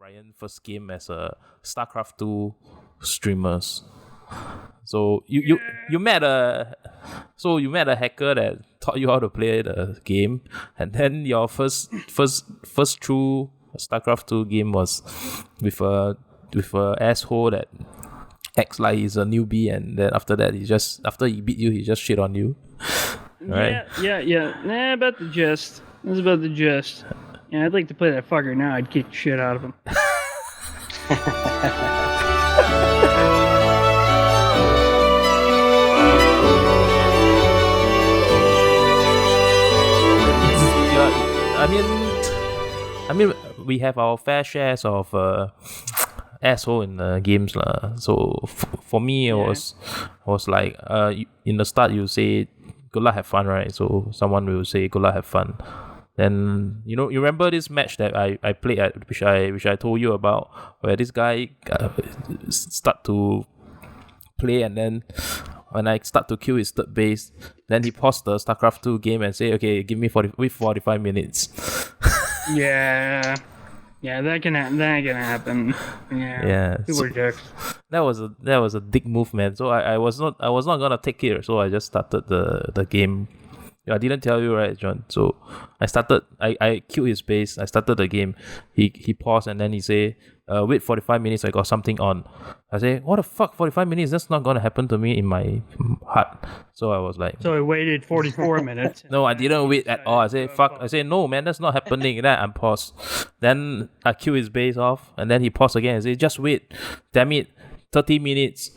Bryan first game as a Starcraft 2 streamers. So you met a hacker that taught you how to play the game, and then your first true Starcraft 2 game was with a asshole that acts like he's a newbie, and then after that after he beat you he just shit on you. Right? Yeah. Nah, about the gist. That's about the gist. Yeah, I'd like to play that fucker now. I'd kick the shit out of him. I mean, we have our fair shares of asshole in games lah. So for me, it was like in the start you say good luck, have fun, right? So someone will say good luck, have fun. Then you remember this match that I played at, which I told you about, where this guy start to play, and then when I start to kill his third base, then he paused the Starcraft 2 game and say, okay, give me 45 minutes. Yeah, that can happen. Yeah. People are jerks. That was a dick move, man. So I was not gonna take it. So I just started the game. I didn't tell you, right, John? So I killed his base. I started the game. He paused and then he say, wait 45 minutes, I got something on. I say, what the fuck, 45 minutes? That's not gonna happen to me in my heart. So I was like... So I waited 44 minutes. No, I didn't wait at all. I say, fuck. I say, no, man, that's not happening. Then I paused. Then I kill his base off. And then he paused again. I say, just wait. Damn it. 30 minutes.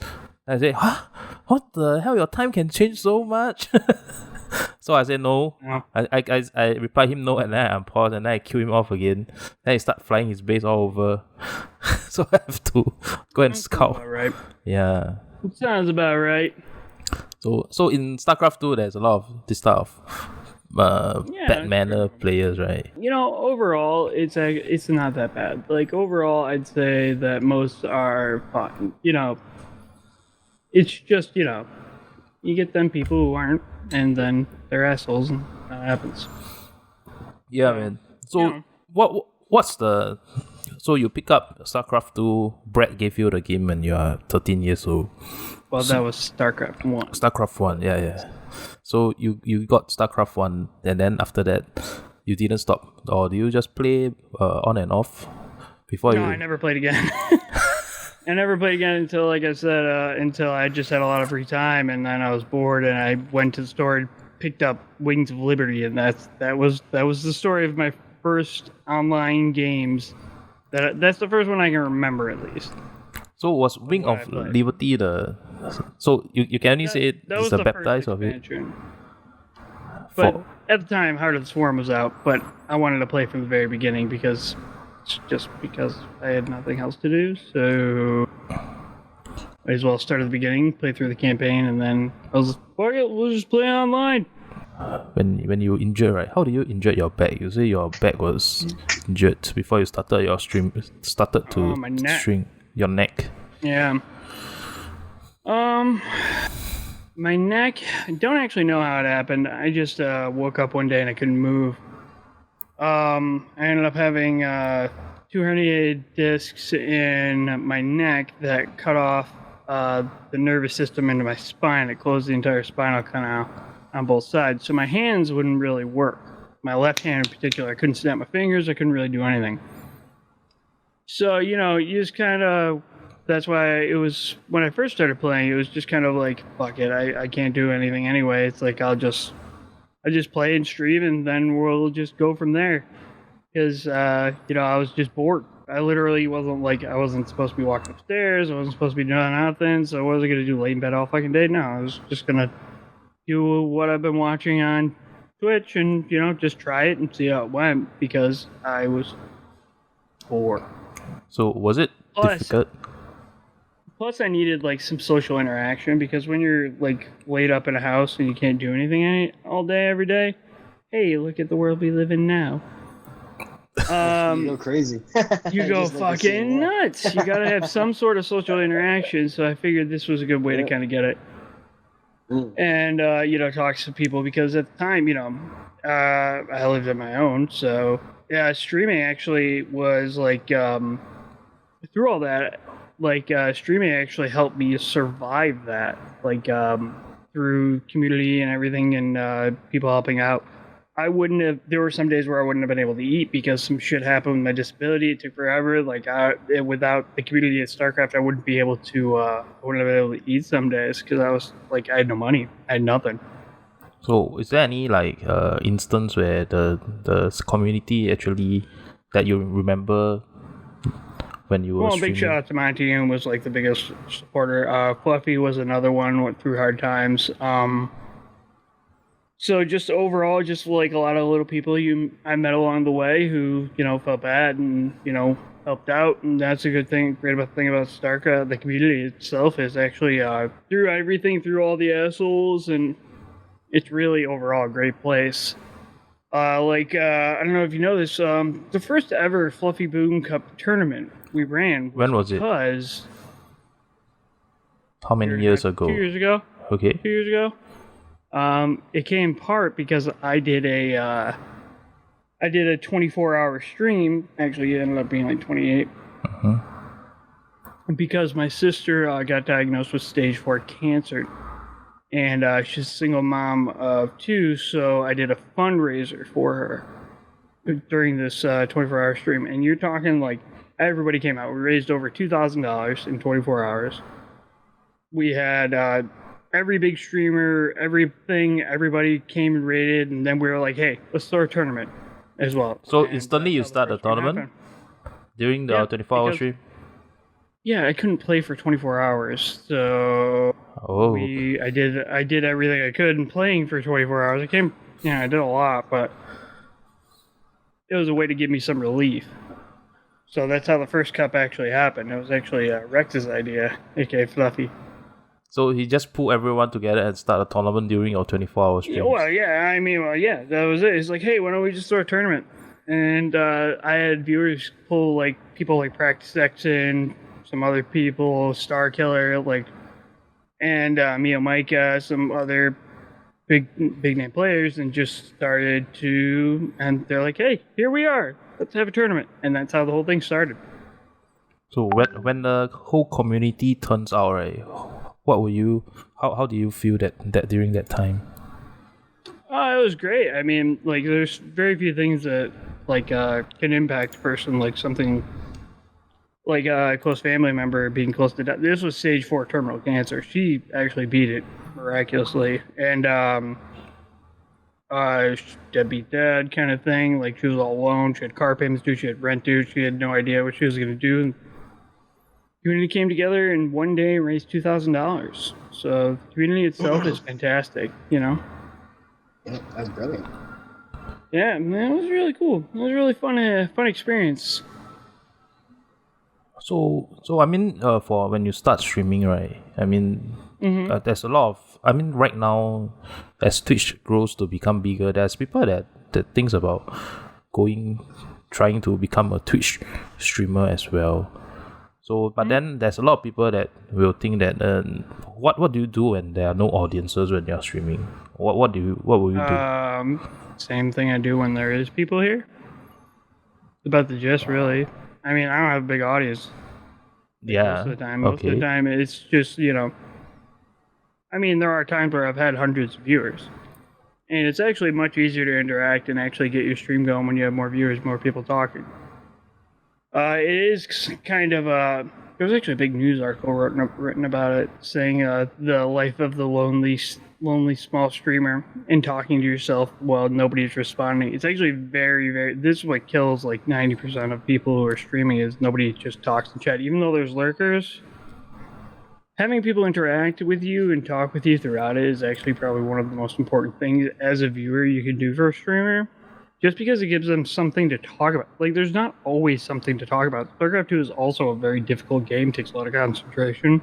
I say, huh? What the hell? Your time can change so much? So I said no. Yeah. I replied him no, and then I unpaused, and then I kill him off again. Then he start flying his base all over. So I have to go and scout. About right. Yeah. It sounds about right. So in StarCraft 2, there's a lot of this type of bad manner players, right? Overall, it's not that bad. Like overall, I'd say that most are fine. It's just you get them people who aren't. And then they're assholes, and that happens. Yeah, man. So what's the... So you pick up StarCraft 2, Brett gave you the game when you are 13 years old. Well, that was StarCraft 1. StarCraft 1, yeah. So you got StarCraft 1, and then after that, you didn't stop? Or do you just play on and off? I never played again. I never played again until, like I said, until I just had a lot of free time, and then I was bored, and I went to the store and picked up Wings of Liberty, and that was the story of my first online games. That's the first one I can remember, at least. So was Wing of Liberty the... So you can only say it's the baptized of it? But at the time, Heart of the Swarm was out, but I wanted to play from the very beginning because I had nothing else to do, so might as well start at the beginning, play through the campaign, and then I was like, fuck it, we'll just play online. When you injured, right? How do you injure your back? You say your back was injured before you started your stream. Started to string your neck. Yeah. My neck. I don't actually know how it happened. I just woke up one day and I couldn't move. I ended up having 2 herniated discs in my neck that cut off the nervous system into my spine. It closed the entire spinal canal on both sides. So my hands wouldn't really work. My left hand in particular, I couldn't snap my fingers. I couldn't really do anything. So, you just kind of... That's why it was... When I first started playing, it was just kind of like, fuck it, I can't do anything anyway. It's like, I just play and stream, and then we'll just go from there. Because, I was just bored. I literally I wasn't supposed to be walking upstairs. I wasn't supposed to be doing nothing. So what was I going to do, lay in bed all fucking day? No, I was just going to do what I've been watching on Twitch and, just try it and see how it went because I was bored. So was it difficult? Plus, I needed some social interaction because when you're laid up in a house and you can't do anything all day every day, hey, look at the world we live in now. You go crazy. You go fucking nuts. You gotta have some sort of social interaction. So I figured this was a good way to kind of get it. And talk to people because at the time, I lived on my own. So yeah, streaming actually was through all that, like streaming actually helped me survive that. Like through community and everything, and people helping out. I wouldn't have. There were some days where I wouldn't have been able to eat because some shit happened with my disability. It took forever. Like without the community at Starcraft, I wouldn't be able to. I wouldn't have been able to eat some days because I was like, I had no money. I had nothing. So, is there any like instance where the community actually that you remember when you were Well, streaming? big shout out to my team was like the biggest supporter. Fluffy was another one. Went through hard times. So just overall, just like a lot of little people I met along the way who felt bad and helped out, and that's a good thing. Great about thing about StarCraft, the community itself is actually through everything, through all the assholes, and it's really overall a great place. I don't know if you know this, the first ever Fluffy Boom Cup tournament we ran. When was it? Because how many years ago? 2 years ago. Okay. 2 years ago. It came in part because I did a 24-hour stream. Actually, it ended up being like 28. Because my sister got diagnosed with stage 4 cancer, and she's a single mom of 2. So I did a fundraiser for her during this 24-hour stream. And you're talking like everybody came out. We raised over $2,000 in 24 hours. We had every big streamer, everybody came and rated, and then we were like, hey, let's throw a tournament as well. So and instantly you start the tournament during the 24-hour stream? Yeah, I couldn't play for 24 hours, so I did everything I could in playing for 24 hours. I did a lot, but it was a way to give me some relief. So that's how the first cup actually happened. It was actually Rex's idea, aka Fluffy. So he just pulled everyone together and start a tournament during your 24-hour stream. That was it. It's like, hey, why don't we just throw a tournament? And I had viewers pull like people like Practice Section, some other people, Star Killer, and me and Micah, some other big name players, and just started to. And they're like, hey, here we are. Let's have a tournament, and that's how the whole thing started. So when the whole community turns out, right? What were you? How do you feel that during that time? It was great. I mean, like, there's very few things that can impact a person, like something like a close family member being close to death. This was stage 4 terminal cancer. She actually beat it miraculously, and deadbeat dad kind of thing. Like, she was all alone. She had car payments due. She had rent due. She had no idea what she was gonna do. Community came together in one day and raised $2,000. So the community itself is fantastic, Yeah, that's brilliant. Yeah, man, it was really cool. It was a really fun experience. So I mean, for when you start streaming, right? I mean, there's a lot of. I mean, right now, as Twitch grows to become bigger, there's people that thinks about trying to become a Twitch streamer as well. So, but then there's a lot of people that will think that what do you do when there are no audiences when you're streaming? What will you do? Same thing I do when there is people here. It's about the gist, really. I mean, I don't have a big audience. Yeah. Most of the time, it's just I mean, there are times where I've had hundreds of viewers, and it's actually much easier to interact and actually get your stream going when you have more viewers, more people talking. It is kind of there was actually a big news article written about it, saying the life of the lonely small streamer and talking to yourself while nobody's responding. It's actually very, very. This is what kills like 90% of people who are streaming is nobody just talks in chat. Even though there's lurkers, having people interact with you and talk with you throughout it is actually probably one of the most important things as a viewer you can do for a streamer. Just because it gives them something to talk about. Like, there's not always something to talk about. Starcraft 2 is also a very difficult game, takes a lot of concentration.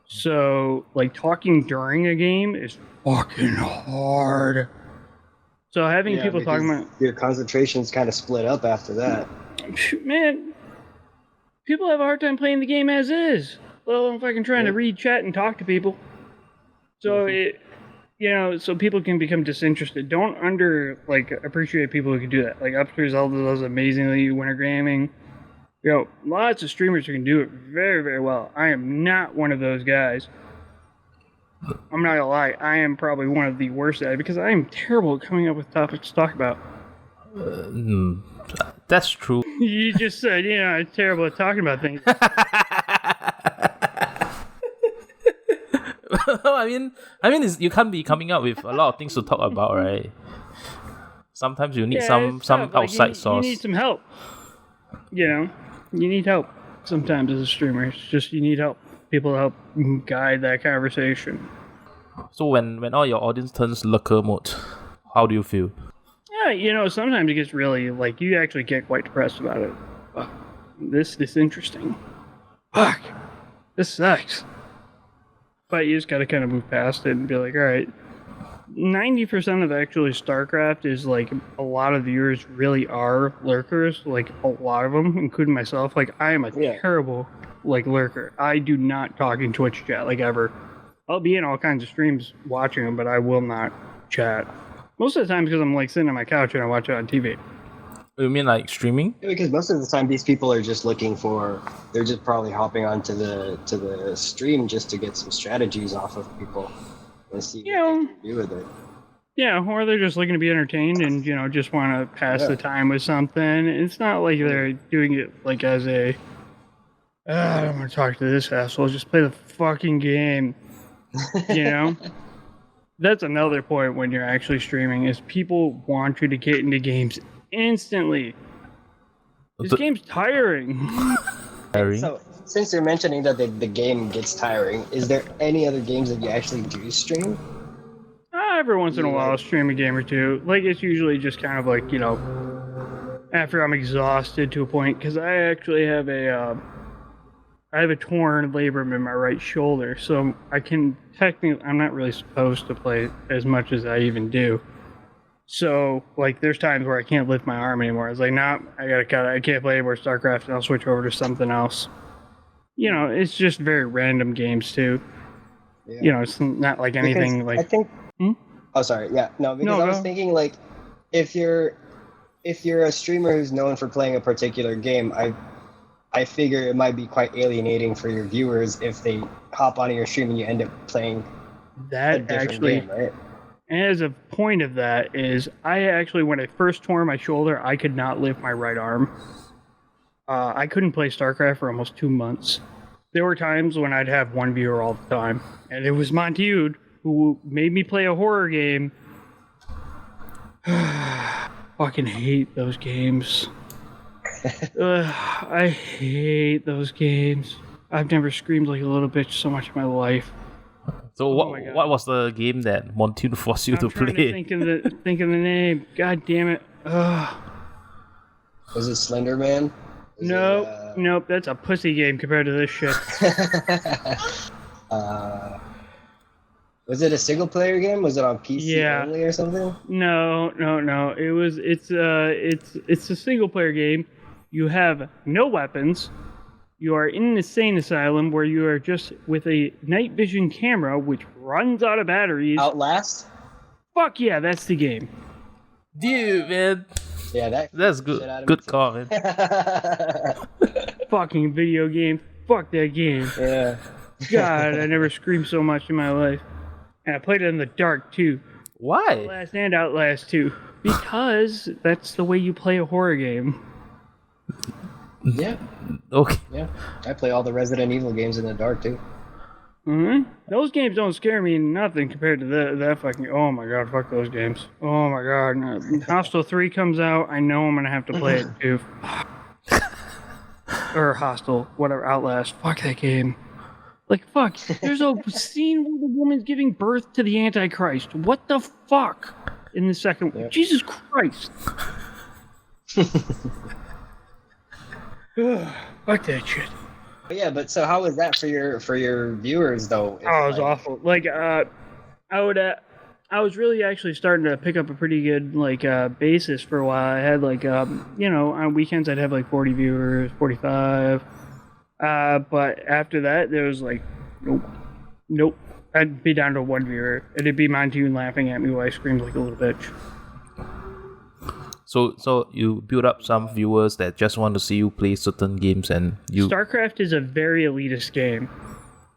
So, like, talking during a game is fucking hard. So having people talking about... Your concentration's kind of split up after that. Man, people have a hard time playing the game as is. Let alone fucking trying to read chat and talk to people. So so people can become disinterested. Don't appreciate people who can do that. Like Upstairs Zelda does amazingly, Winter Gaming. Lots of streamers who can do it very, very well. I am not one of those guys. I'm not gonna lie, I am probably one of the worst at it because I am terrible at coming up with topics to talk about. That's true. You just said, I'm terrible at talking about things. I mean, you can't be coming up with a lot of things to talk about, right? Sometimes you need some outside source. You need some help. You need help sometimes as a streamer. It's just you need help. People to help guide that conversation. So when all your audience turns lurker mode, how do you feel? Yeah, sometimes it gets really, you actually get quite depressed about it. This is interesting. Fuck. This sucks. But you just gotta kind of move past it and be like, alright. 90% of actually Starcraft is, a lot of viewers really are lurkers. A lot of them, including myself. I am a terrible, lurker. I do not talk in Twitch chat, ever. I'll be in all kinds of streams watching them, but I will not chat. Most of the time because I'm sitting on my couch and I watch it on TV. You mean streaming? Yeah, because most of the time these people are just they're just probably hopping onto the stream just to get some strategies off of people and see what they can do with it. Yeah, or they're just looking to be entertained and, just want to pass the time with something. It's not like they're doing it as a, I don't want to talk to this asshole, just play the fucking game. That's another point when you're actually streaming is people want you to get into games instantly. This game's tiring. So, since you're mentioning that the game gets tiring, is there any other games that you actually do stream? Every once in a while I'll stream a game or two. It's usually just kind of after I'm exhausted to a point, because I actually have a torn labrum in my right shoulder, so I can technically, I'm not really supposed to play as much as I even do. So, there's times where I can't lift my arm anymore. I was like, nah, I gotta cut it. I can't play anymore Starcraft, and I'll switch over to something else. It's just very random games, too. Yeah. It's not anything I think... Oh, sorry. Yeah. No, because I was thinking, if you're a streamer who's known for playing a particular game, I figure it might be quite alienating for your viewers if they hop onto your stream and you end up playing a different game, right? As a point of that is, I actually, when I first tore my shoulder, I could not lift my right arm. I couldn't play StarCraft for almost 2 months. There were times when I'd have one viewer all the time, and it was Montiud who made me play a horror game. Fucking hate those games. I hate those games. I've never screamed like a little bitch so much in my life. So what was the game that Montiel forced you to play? I'm trying to think of the name. God damn it. Was it Slender Man? Nope, that's a pussy game compared to this shit. Was it a single player game? Was it on PC only or something? No. It's a single player game. You have no weapons. You are in an insane asylum where you are just with a night vision camera which runs out of batteries. Outlast? Fuck yeah, that's the game. Dude, man. Yeah, that's good. Good call, man. Fucking video game. Fuck that game. Yeah. God, I never screamed so much in my life. And I played it in the dark too. Why? Outlast and Outlast 2. Because that's the way you play a horror game. Yeah. Okay. Yeah. I play all the Resident Evil games in the dark too. Mm-hmm. Those games don't scare me nothing compared to that fucking... Oh my god, fuck those games. Oh my god. Hostel 3 comes out, I know I'm gonna have to play it too. Or Hostel, whatever, Outlast. Fuck that game. Fuck. There's a scene where the woman's giving birth to the Antichrist. What the fuck? In the second... Yep. Jesus Christ. Fuck that shit. Yeah, but so how was that for your viewers though? It was awful. I was really actually starting to pick up a pretty good basis for a while. I had on weekends I'd have 40 viewers, 45. But after that there was nope. I'd be down to one viewer. It'd be Montoon laughing at me while I screamed like a little bitch. So you build up some viewers that just want to see you play certain games, and you. Starcraft is a very elitist game.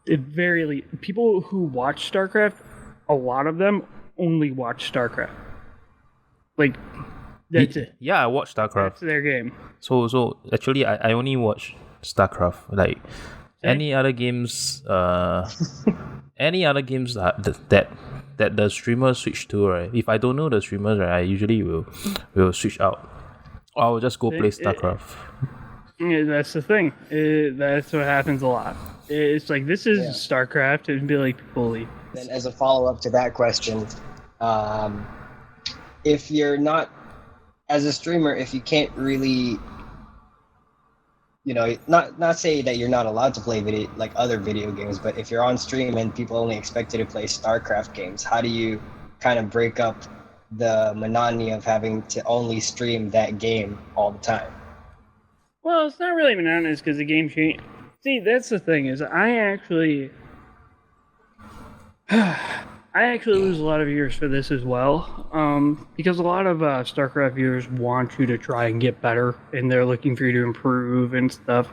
Very elite. People who watch Starcraft, a lot of them only watch Starcraft. Like, that's it. Yeah, I watch Starcraft. That's their game. So actually, I only watch Starcraft. Like any other games, any other games that the streamers switch to, right? If I don't know the streamers, right, I usually will switch out. Or I'll just go play Starcraft. Yeah, that's the thing. That's what happens a lot. It's like, this is Starcraft, and be like, people leave. Then as a follow-up to that question, if you're not, as a streamer, if you can't really, not say that you're not allowed to play other video games, but if you're on stream and people only expect you to play StarCraft games, how do you kind of break up the monotony of having to only stream that game all the time? Well, it's not really monotonous because the game changed. See, that's the thing, is I actually lose a lot of viewers for this as well, because a lot of StarCraft viewers want you to try and get better, and they're looking for you to improve and stuff.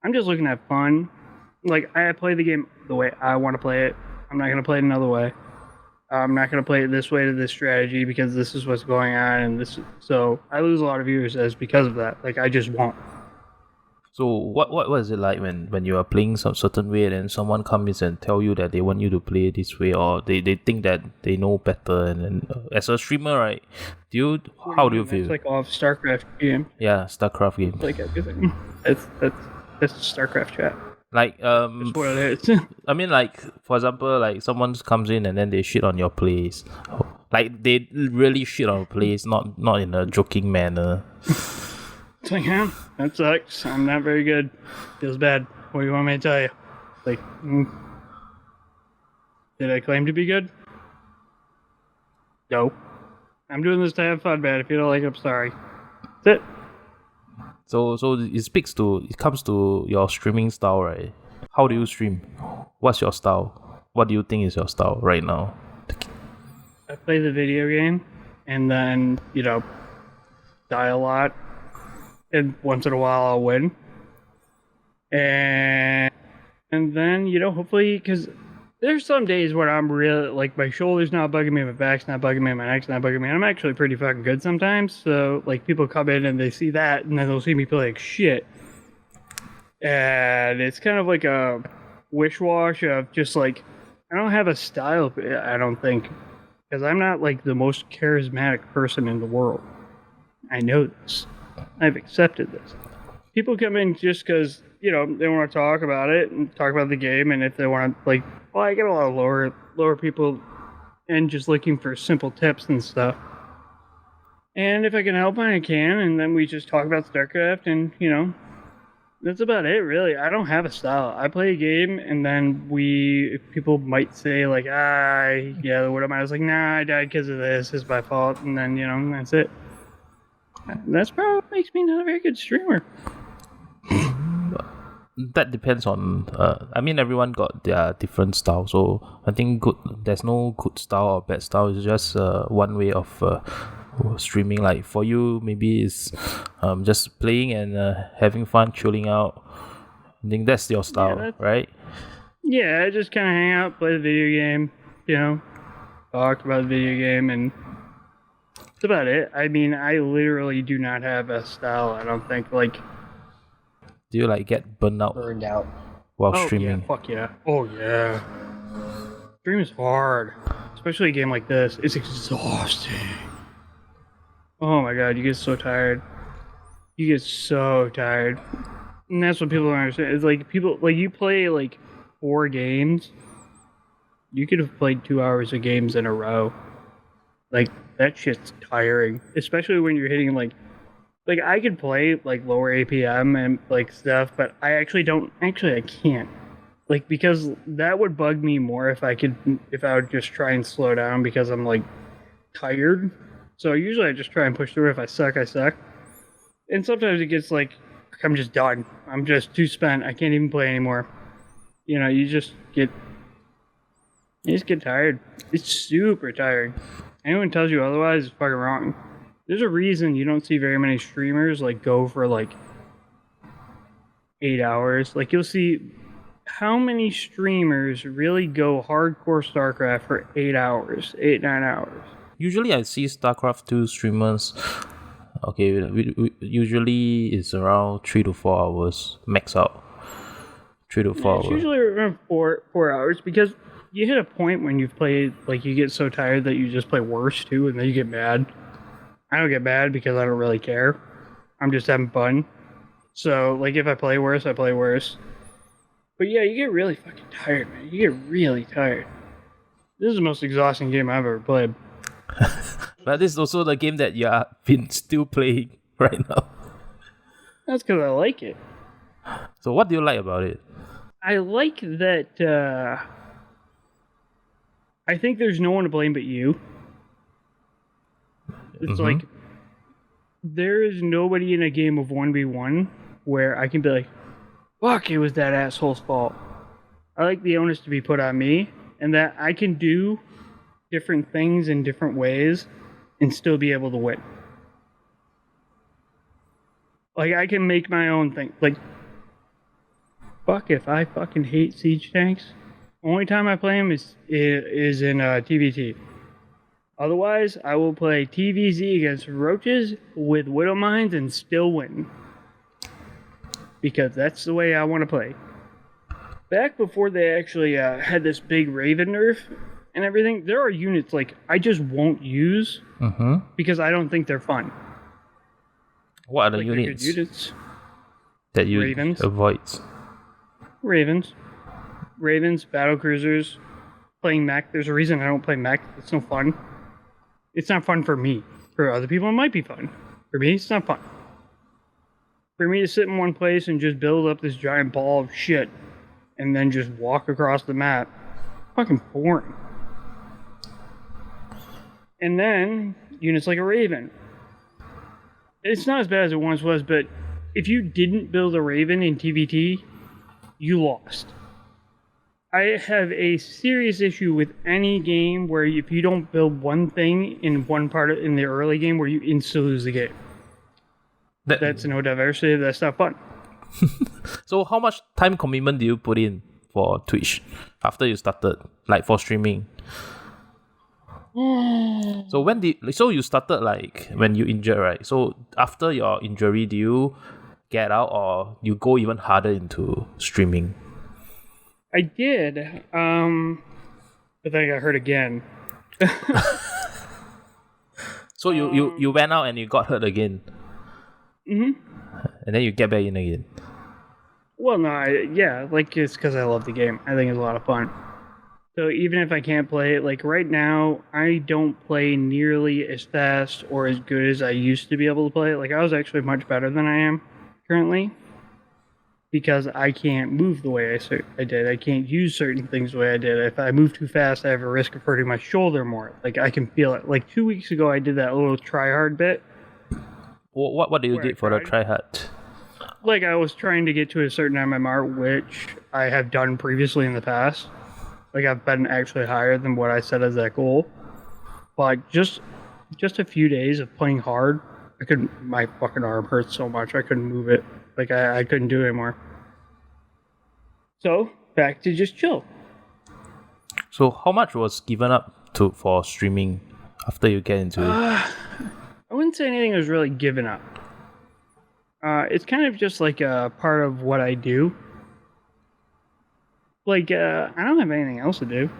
I'm just looking to have fun. Like, I play the game the way I want to play it. I'm not going to play it another way. I'm not going to play it this way to this strategy because this is what's going on, and so I lose a lot of viewers because of that. Like, I just won't. So what is it like when you are playing some certain way and then someone comes and tell you that they want you to play this way, or they think that they know better, and then as a streamer, right? How do you feel? It's like off StarCraft game. Yeah, StarCraft game. Like everything. That's StarCraft chat. Like That's what it is. I mean, like, for example, like someone comes in and then they shit on your plays. Like, they really shit on plays, not in a joking manner. It's like, yeah, that sucks. I'm not very good. Feels bad. What do you want me to tell you? Like, did I claim to be good? No. I'm doing this to have fun, man. If you don't like it, I'm sorry. That's it. So it comes to your streaming style, right? How do you stream? What's your style? What do you think is your style right now? I play the video game, and then, die a lot. And once in a while I'll win. And then, hopefully, because there's some days where I'm really, like, my shoulder's not bugging me, my back's not bugging me, my neck's not bugging me, and I'm actually pretty fucking good sometimes. So, like, people come in and they see that, and then they'll see me play like shit. And it's kind of like a wish-wash of just, like, I don't have a style, I don't think. Because I'm not, like, the most charismatic person in the world. I know this. I've accepted this. People come in just because, they want to talk about it and talk about the game, and if they want to, like, I get a lot of lower people and just looking for simple tips and stuff. And if I can help, I can, and then we just talk about StarCraft, and, that's about it, really. I don't have a style. I play a game, and then people might say, like, what am I? I was like, nah, I died because of this. It's my fault, and then, that's it. That's probably what makes me not a very good streamer. That depends on. Everyone got their different style, so I think there's no good style or bad style. It's just one way of streaming. Like for you, maybe it's just playing and having fun, chilling out. I think that's your style, right? Yeah, I just kind of hang out, play the video game, talk about the video game, and that's about it. I mean, I literally do not have a style, I don't think. Like, do you, like, get burned out while streaming? Yeah, fuck yeah. Oh, yeah. Stream is hard. Especially a game like this. It's exhausting. Oh my god, you get so tired. You get so tired. And that's what people don't understand. It's like, you play, like, 4 games. You could have played 2 hours of games in a row. Like, that shit's tiring, especially when you're hitting, like I could play, like, lower APM and, like, stuff, but I can't. Like, because that would bug me more if I would just try and slow down because I'm, like, tired. So usually I just try and push through. If I suck, I suck. And sometimes it gets, like, I'm just done. I'm just too spent. I can't even play anymore. You just get tired. It's super tiring. Anyone tells you otherwise is fucking wrong. There's a reason you don't see very many streamers like go for like 8 hours. Like you'll see how many streamers really go hardcore StarCraft for 8 hours, 9 hours. Usually I see StarCraft 2 streamers. Okay, we usually it's around 3 to 4 hours max out. 3 to 4 hours. It's usually around 4 hours because you hit a point when you've played, like you get so tired that you just play worse too, and then you get mad. I don't get mad because I don't really care. I'm just having fun. So, like, if I play worse, I play worse. But yeah, you get really fucking tired, man. You get really tired. This is the most exhausting game I've ever played. But this is also the game that you have been still playing right now. That's because I like it. So what do you like about it? I like that, I think there's no one to blame but you. It's like, there is nobody in a game of 1v1 where I can be like, fuck, it was that asshole's fault. I like the onus to be put on me, and that I can do different things in different ways and still be able to win. Like, I can make my own thing. Like, fuck if I fucking hate siege tanks. Only time I play them is in TVT. Otherwise, I will play TVZ against roaches with widow mines and still win. Because that's the way I want to play. Back before they actually had this big Raven nerf and everything, there are units like I just won't use because I don't think they're fun. What are the like units? Good units That you Ravens. avoid? Ravens, battle cruisers, playing mech. There's a reason I don't play mech. It's no fun. It's not fun for me. For other people, it might be fun. For me, it's not fun. For me to sit in one place and just build up this giant ball of shit and then just walk across the map, fucking boring. And then, units like a Raven. It's not as bad as it once was, but if you didn't build a Raven in TVT, you lost. I have a serious issue with any game where if you don't build one thing in one part in the early game where you instantly lose the game. That's no diversity. That's not fun. So how much time commitment do you put in for Twitch after you started, like for streaming? So you started like when you injured, right? So after your injury, do you get out or you go even harder into streaming? I did, but then I got hurt again. So you went out and you got hurt again. And then you get back in again. Well, no, like it's because I love the game. I think it's a lot of fun. So even if I can't play it, like right now, I don't play nearly as fast or as good as I used to be able to play it. Like I was actually much better than I am currently. Because I can't move the way I did. I can't use certain things the way I did. If I move too fast, I have a risk of hurting my shoulder more. Like, I can feel it. Like, 2 weeks ago, I did that little try-hard bit. What do you do for the try-hard? Like, I was trying to get to a certain MMR, which I have done previously in the past. Like, I've been actually higher than what I set as that goal. But just a few days of playing hard, my fucking arm hurt so much, I couldn't move it. Like, I couldn't do it anymore. So, back to just chill. So, how much was given up for streaming after you get into it? I wouldn't say anything was really given up. It's kind of just like a part of what I do. Like, I don't have anything else to do.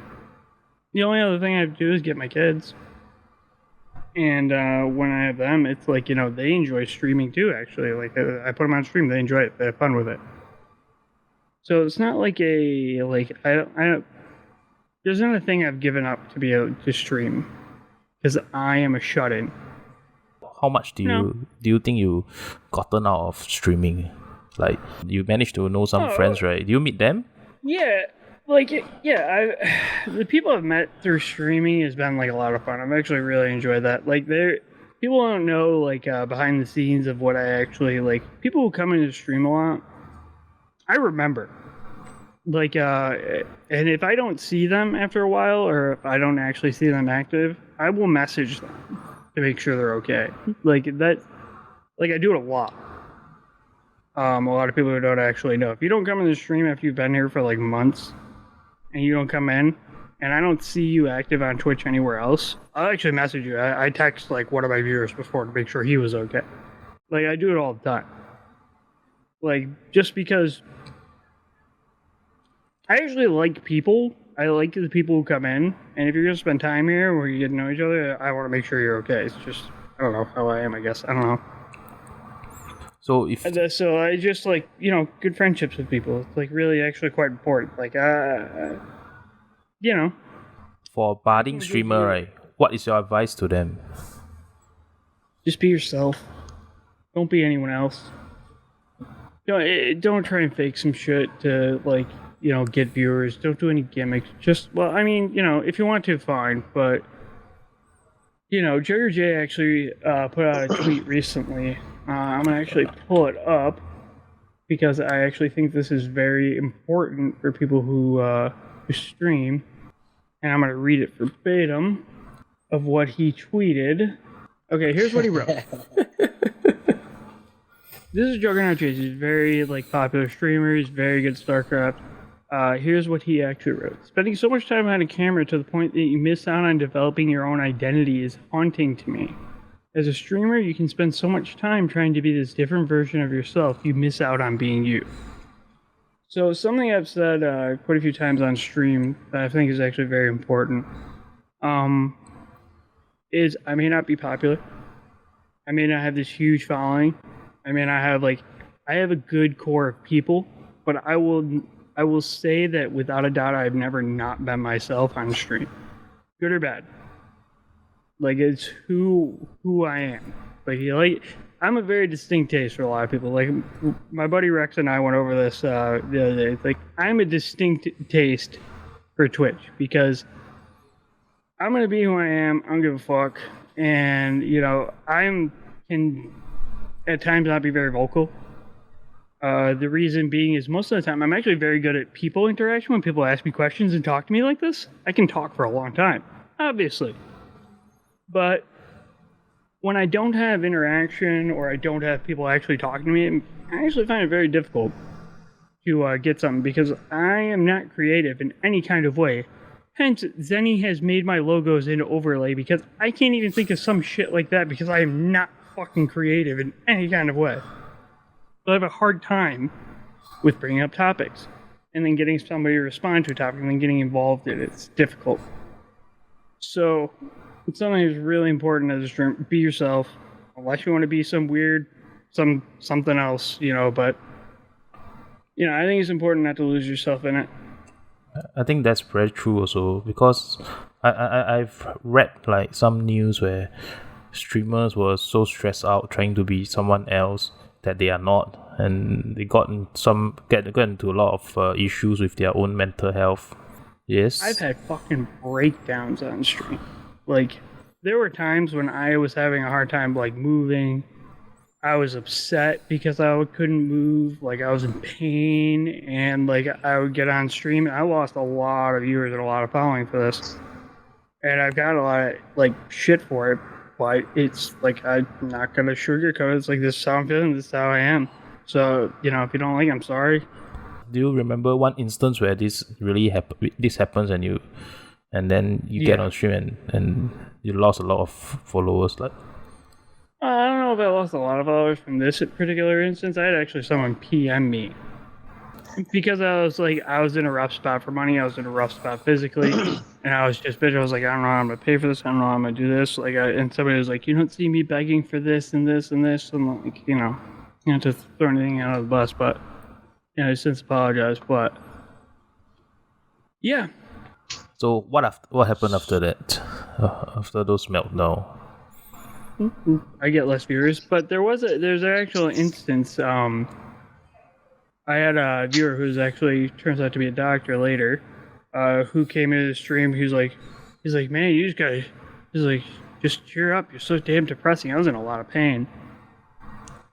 The only other thing I have to do is get my kids. And when I have them, it's like, they enjoy streaming too, actually. Like, I put them on stream, they enjoy it, they have fun with it. So it's not like I don't, there's not a thing I've given up to be able to stream. Because I am a shut-in. How much do you think you gotten out of streaming? Like, you managed to know some friends, right? Do you meet them? Yeah. The people I've met through streaming has been like a lot of fun. I've actually really enjoyed that. Like people don't know like behind the scenes of what I actually like. People who come into stream a lot, I remember. Like and if I don't see them after a while, or if I don't actually see them active, I will message them to make sure they're okay. Like that, like I do it a lot. A lot of people who don't actually know. If you don't come in the stream after you've been here for like months, and you don't come in, and I don't see you active on Twitch anywhere else, I'll actually message you. I text like one of my viewers before to make sure he was okay. Like I do it all the time. Like just because I actually like people. I like the people who come in, and if you're gonna spend time here where you get to know each other, I want to make sure you're okay. It's just I don't know how I am. I guess I don't know. So I just like good friendships with people. It's like really actually quite important. Like for a budding streamer, right? What is your advice to them? Just be yourself. Don't be anyone else. Don't try and fake some shit to like get viewers. Don't do any gimmicks. Just if you want to, fine. But Jagger J actually put out a tweet recently. I'm gonna actually pull it up because I actually think this is very important for people who stream, and I'm gonna read it verbatim of what he tweeted. Okay, here's what he wrote. This is Juggernaut J. He's a very popular streamer. He's very good at Starcraft. Here's what he actually wrote. Spending so much time behind a camera to the point that you miss out on developing your own identity is haunting to me. As a streamer, you can spend so much time trying to be this different version of yourself, you miss out on being you. So something I've said quite a few times on stream that I think is actually very important is I may not be popular. I may not have this huge following. I mean, I have a good core of people, but I will say that without a doubt, I've never not been myself on stream, good or bad. Like it's who I am. I'm a very distinct taste for a lot of people. Like my buddy Rex and I went over this the other day. It's like I'm a distinct taste for Twitch because I'm gonna be who I am. I don't give a fuck, and I can at times not be very vocal. The reason being is most of the time I'm actually very good at people interaction. When people ask me questions and talk to me like this, I can talk for a long time, obviously. But when I don't have interaction or I don't have people actually talking to me, I actually find it very difficult to get something because I am not creative in any kind of way. Hence, Zenny has made my logos into overlay because I can't even think of some shit like that because I am not fucking creative in any kind of way. So I have a hard time with bringing up topics and then getting somebody to respond to a topic and then getting involved in it. It's difficult. So it's something that's really important as a streamer. Be yourself, unless you want to be some weird, something else, but I think it's important not to lose yourself in it. I think that's very true also because I've read some news where streamers were so stressed out trying to be someone else that they are not, and they got into a lot of issues with their own mental health. Yes, I've had fucking breakdowns on stream. There were times when I was having a hard time moving. I was upset because I couldn't move. I was in pain, and I would get on stream, and I lost a lot of viewers and a lot of following for this. And I've got a lot of shit for it. But it's I'm not gonna sugarcoat it. It's this is how I'm feeling, this is how I am. So, if you don't like it, I'm sorry. Do you remember one instance where this really happens and then you get on stream and you lost a lot of followers? I don't know if I lost a lot of followers from this particular instance. I had actually someone PM me. Because I was in a rough spot for money, I was in a rough spot physically, and I was just bitch. I was like, I don't know how I'm gonna pay for this, I don't know how I'm gonna do this. And somebody was like, you don't see me begging for this and this and this, and not to throw anything out of the bus, but I since apologized. But yeah. So what happened after that? After those meltdown? I get less viewers, but there's an actual instance. I had a viewer who's actually turns out to be a doctor later, who came into the stream. He's like, man, you just gotta, just cheer up. You're so damn depressing. I was in a lot of pain.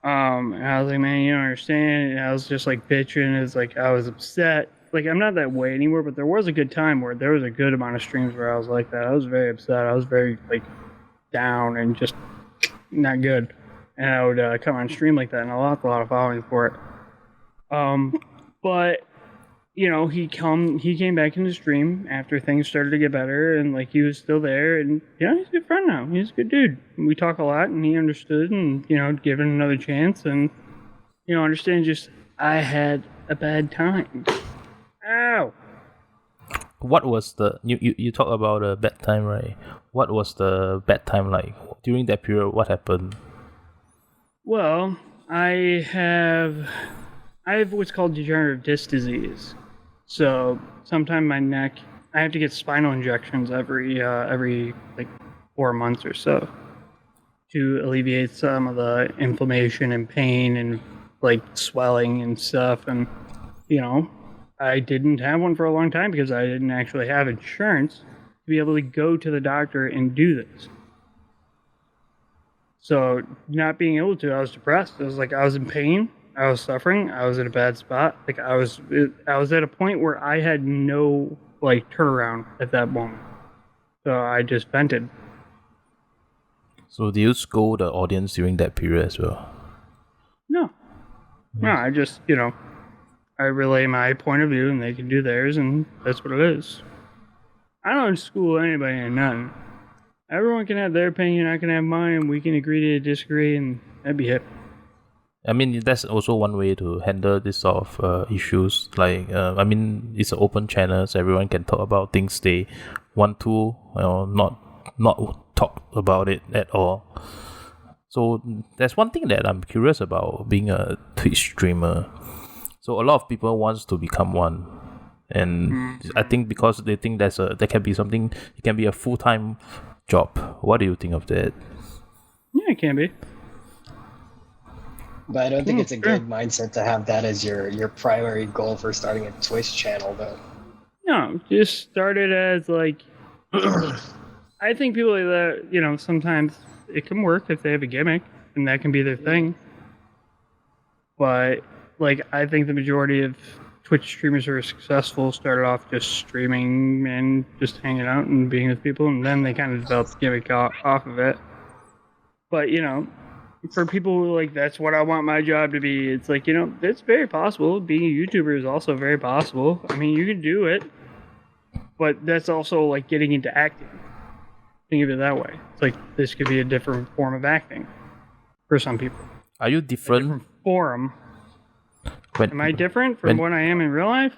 And I was like, man, you don't understand. And I was just bitching. It's I was upset. I'm not that way anymore, but there was a good time where there was a good amount of streams where I was like that. I was very upset. I was very down and just not good. And I would come on stream like that, and I lost a lot of following for it. But you know, he came back into stream after things started to get better, and like he was still there, and you know, he's a good friend now. He's a good dude. We talk a lot, and he understood, and you know, given another chance, and you know, understand. Just I had a bad time. Ow. What was the you talk about a bad time, right? What was the bad time like during that period? What happened? Well, I have what's called degenerative disc disease. So sometimes my neck, I have to get spinal injections every like 4 months or so to alleviate some of the inflammation and pain and like swelling and stuff. And you know, I didn't have one for a long time because I didn't actually have insurance to be able to go to the doctor and do this. So not being able to, I was depressed. I was in pain. I was suffering. I was in a bad spot. Like I was at a point where I had no like turnaround at that moment. So I just vented. So do you scold the audience during that period as well? No. No, I just, you know, I relay my point of view and they can do theirs, and that's what it is. I don't school anybody and nothing. Everyone can have their opinion, I can have mine, we can agree to disagree, and that'd be it. I mean, that's also one way to handle this sort of issues. Like, I mean, it's an open channel, so everyone can talk about things they want to, you know, not talk about it at all. So that's one thing that I'm curious about being a Twitch streamer. So a lot of people wants to become one, and I think because they think there can be something, it can be a full-time job. What do you think of that? Yeah, it can be. But I don't think it's a good mindset to have that as your primary goal for starting a Twitch channel, though. No, just start it as like. I think people like that, you know, sometimes it can work if they have a gimmick, and that can be their thing. But like, I think the majority of Twitch streamers who are successful started off just streaming and just hanging out and being with people, and then they kind of developed the gimmick off of it. But you know, for people who like, that's what I want my job to be, it's like, you know, it's very possible. Being a YouTuber is also very possible. I mean, you can do it, but that's also like getting into acting. Think of it that way. It's like this could be a different form of acting for some people. Are you different? A different form. Am I different from what I am in real life?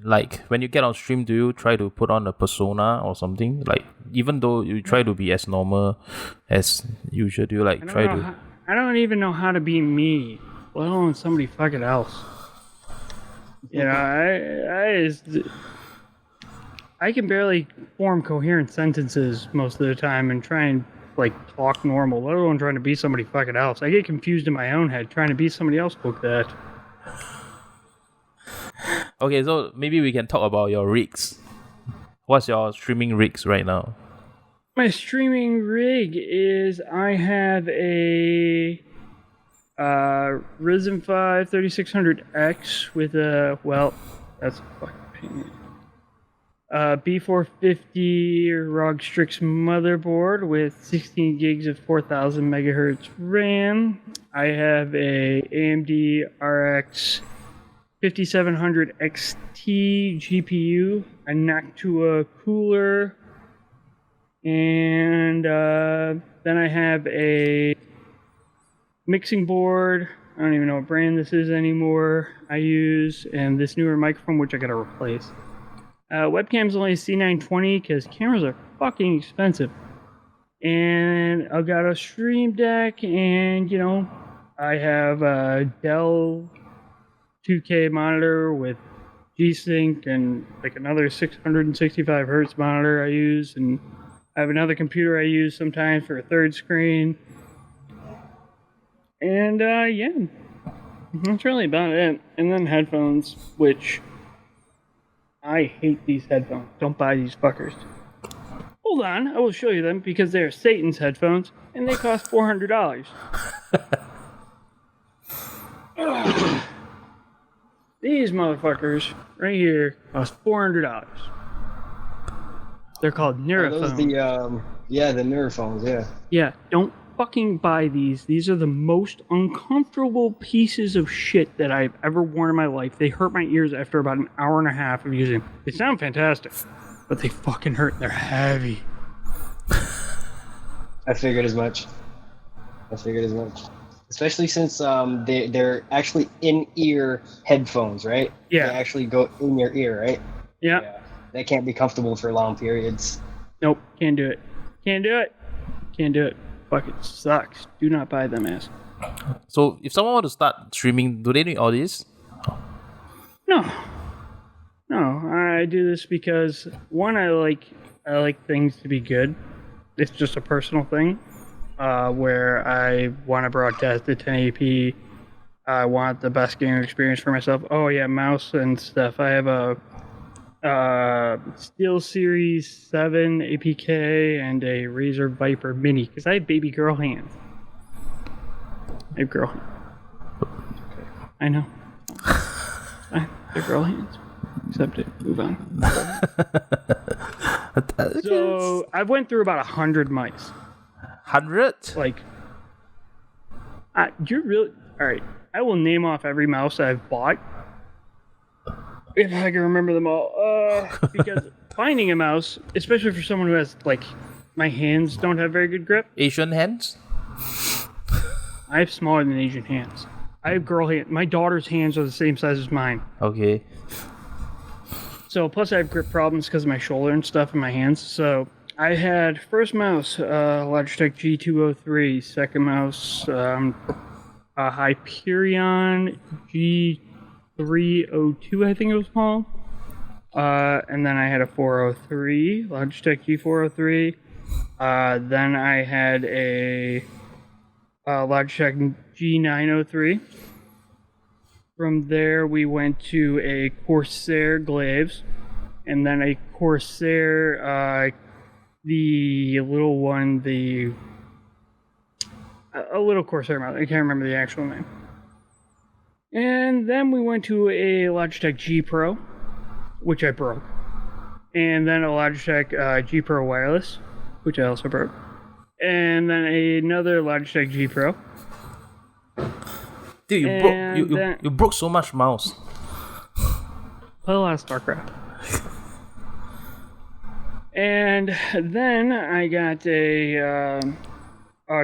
Like, when you get on stream, do you try to put on a persona or something? Like, even though you try to be as normal as usual, do you like try to... I don't even know how to be me, let alone somebody fucking else. You know, I can barely form coherent sentences most of the time and try and like talk normal, let alone trying to be somebody fucking else. I get confused in my own head trying to be somebody else. Book that. Okay, so maybe we can talk about your rigs. What's your streaming rigs right now? My streaming rig is, I have a Ryzen 5 3600X with a, well, that's a fucking pain. B450 ROG Strix motherboard with 16 gigs of 4000 megahertz RAM. I have a AMD RX 5700 XT GPU, a Noctua cooler, and then I have a mixing board. I don't even know what brand this is anymore. I use, and this newer microphone, which I gotta replace. Webcam's only C920 because cameras are fucking expensive. And I've got a stream deck, and you know, I have a Dell 2K monitor with G-Sync and like another 665 hertz monitor I use, and I have another computer I use sometimes for a third screen. And yeah, that's really about it. And then headphones, which I hate these headphones. Don't buy these fuckers. Hold on, I will show you them because they are Satan's headphones and they cost $400. These motherfuckers right here cost $400. They're called Neurophones. Are those Yeah, the mirror phones, yeah. Yeah, don't fucking buy these. These are the most uncomfortable pieces of shit that I've ever worn in my life. They hurt my ears after about an hour and a half of using them. They sound fantastic, but they fucking hurt. They're heavy. I figured as much. Especially since they're actually in-ear headphones, right? Yeah. They actually go in your ear, right? Yeah. Yeah. They can't be comfortable for long periods. Nope, can't do it. Can't do it. Fucking sucks. Do not buy them, ass. So if someone wants to start streaming, do they need all this? No, I do this because one, I like things to be good. It's just a personal thing, where I want to broadcast at 1080p. I want the best gaming experience for myself. Oh yeah, mouse and stuff. I have a Steel Series 7 APK and a Razer Viper Mini because I have baby girl hands. I have girl hands. I know. They're girl hands. Accept it. Move on. So I've went through about 100 mics. 100? Like, you're really all right. I will name off every mouse I've bought if I can remember them all. Because finding a mouse, especially for someone who has like, my hands don't have very good grip. Asian hands? I have smaller than Asian hands. I have girl hands. My daughter's hands are the same size as mine. Okay. So plus I have grip problems because of my shoulder and stuff in my hands. So I had first mouse, Logitech G203. Second mouse, Hyperion G302, I think it was called. And then I had a 403, Logitech G403. Then I had a Logitech G903. From there, we went to a Corsair Glaives, and then a Corsair, the little one, a little Corsair mouse. I can't remember the actual name. And then we went to a Logitech G Pro, which I broke. And then a Logitech G Pro Wireless, which I also broke. And then another Logitech G Pro. Dude, you broke so much mouse. Play a lot of Starcraft. And then I got a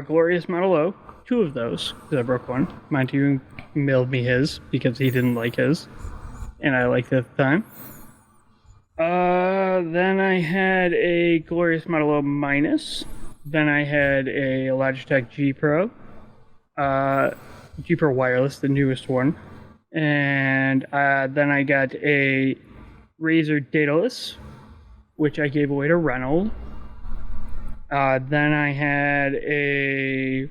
Glorious Model O, two of those, because I broke one. Monty mailed me his because he didn't like his, and I liked it at the time. Then I had a Glorious Model O minus. Then I had a Logitech G Pro. G Pro Wireless, the newest one. And then I got a Razer Daedalus, which I gave away to Reynold. Then I had a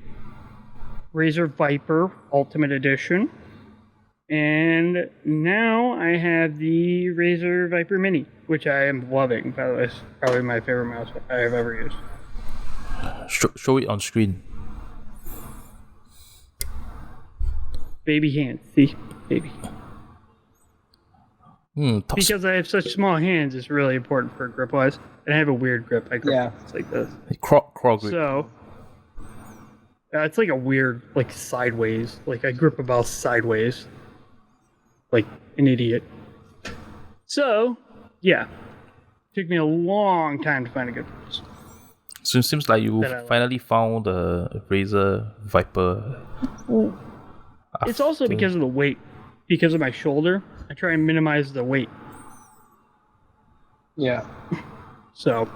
Razer Viper Ultimate Edition. And now I have the Razer Viper Mini, which I am loving. By the way, it's probably my favorite mouse I have ever used. Show it on screen. Baby hands, see? Baby. Because I have such small hands, it's really important for grip-wise. And I have a weird grip. I grip it's like this. Crawl grip. So, it's like a weird, like sideways. Like I grip a mouse sideways. Like an idiot. So, yeah. Took me a long time to find a good mouse. So it seems like you finally found the Razer Viper. It's also because of the weight. Because of my shoulder, I try and minimize the weight. Yeah. So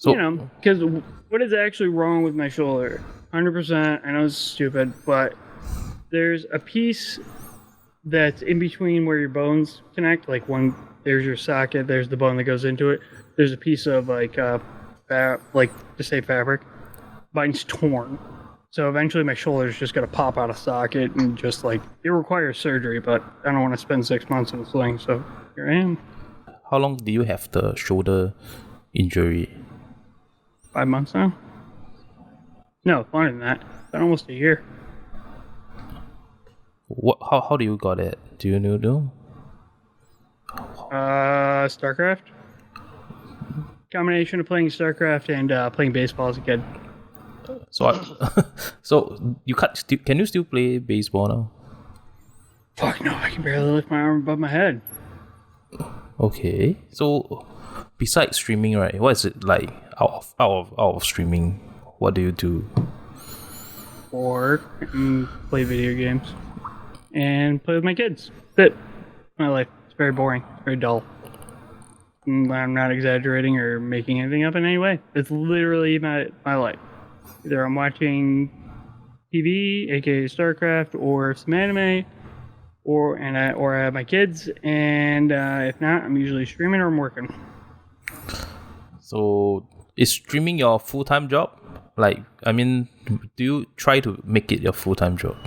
you know, because what is actually wrong with my shoulder? 100%, I know it's stupid, but there's a piece that's in between where your bones connect. Like there's your socket, there's the bone that goes into it. There's a piece of like just say fabric. Mine's torn. So eventually my shoulder's just going to pop out of socket and just like, it requires surgery, but I don't want to spend 6 months in a sling, so here I am. How long do you have the shoulder injury? 5 months now? No, longer than that. It's been almost a year. How do you got it? Do you know? Starcraft? Combination of playing Starcraft and playing baseball as a kid. So, so you can you still play baseball now? Fuck no, I can barely lift my arm above my head. Okay. So, besides streaming, right? What is it like out of streaming? What do you do? Work and play video games and play with my kids. That's my life. It's very boring, very dull. I'm not exaggerating or making anything up in any way. It's literally my life. Either I'm watching TV, aka Starcraft, or some anime, or I have my kids, and if not, I'm usually streaming or I'm working. So, is streaming your full-time job? Like, I mean, do you try to make it your full-time job?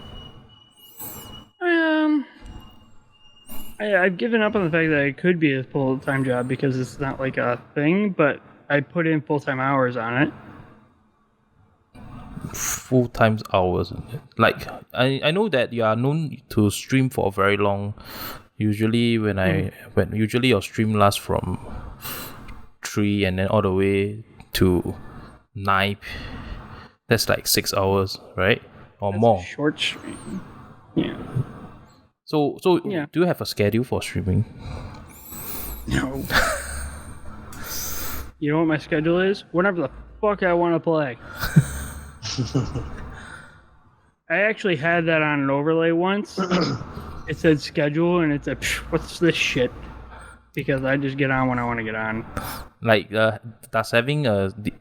I've given up on the fact that it could be a full-time job because it's not like a thing, but I put in full-time hours on it. Full-time hours? Like, I know that you are known to stream for very long. Usually usually your stream lasts from 3 and then all the way to 9. That's like 6 hours, right? Or That's more. A short stream. Yeah. So Yeah. Do you have a schedule for streaming? No. You know what my schedule is? Whenever the fuck I want to play. I actually had that on an overlay once. It said schedule, and it's what's this shit? Because I just get on when I want to get on. Like, does having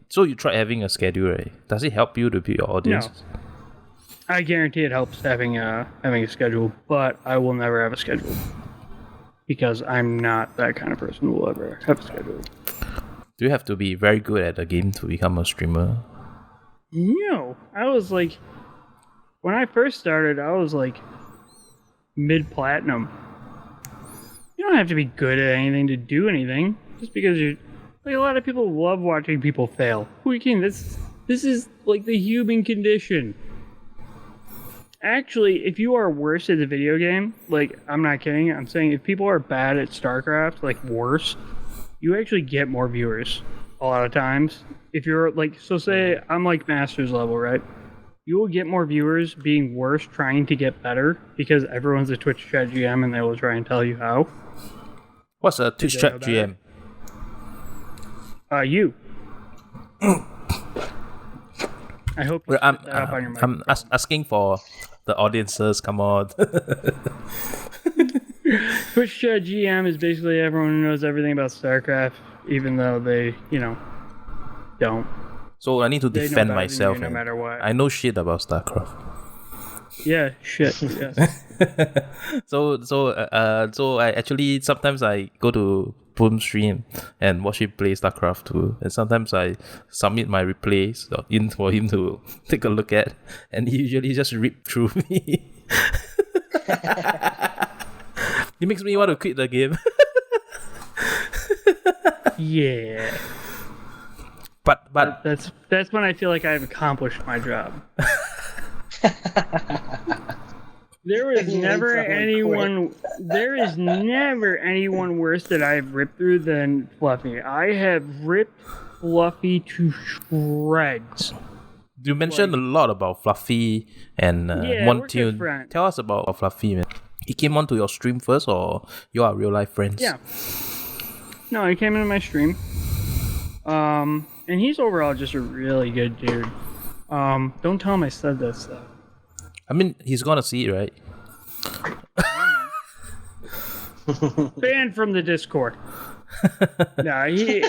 so you try having a schedule, right? Does it help you to be your audience? No. I guarantee it helps having a schedule, but I will never have a schedule because I'm not that kind of person who will ever have a schedule. Do you have to be very good at the game to become a streamer? No, I was like, when I first started, I was like mid-platinum. You don't have to be good at anything to do anything. Just because you're like, a lot of people love watching people fail. Who are you kidding? This is like the human condition. Actually, if you are worse at the video game, like, I'm not kidding, I'm saying if people are bad at Starcraft, like worse, you actually get more viewers a lot of times. If you're like, so say I'm like Masters level, right? You will get more viewers being worse trying to get better because everyone's a Twitch chat GM and they will try and tell you how. What's a Twitch chat GM? You. I hope you I'm, put that up on your microphone. I'm asking for the audiences, come on. Twitch chat GM is basically everyone who knows everything about StarCraft, even though they, don't. So I need to They know defend better than myself. you no matter what. I know shit about StarCraft. Yeah, shit. Yes. So I actually sometimes I go to Boom stream and watch him play StarCraft too, and sometimes I submit my replays in for him to take a look at, and he usually just rip through me. It makes me want to quit the game. Yeah. But That's when I feel like I've accomplished my job. There is never anyone worse that I've ripped through than Fluffy. I have ripped Fluffy to shreds. You mentioned a lot about Fluffy and we're good Montune. friends. Tell us about Fluffy, man. He came onto your stream first, or you are real life friends? Yeah. No, he came into my stream. And he's overall just a really good dude. Don't tell him I said this though. I mean, he's gonna see it, right? Banned from the Discord. Nah, he.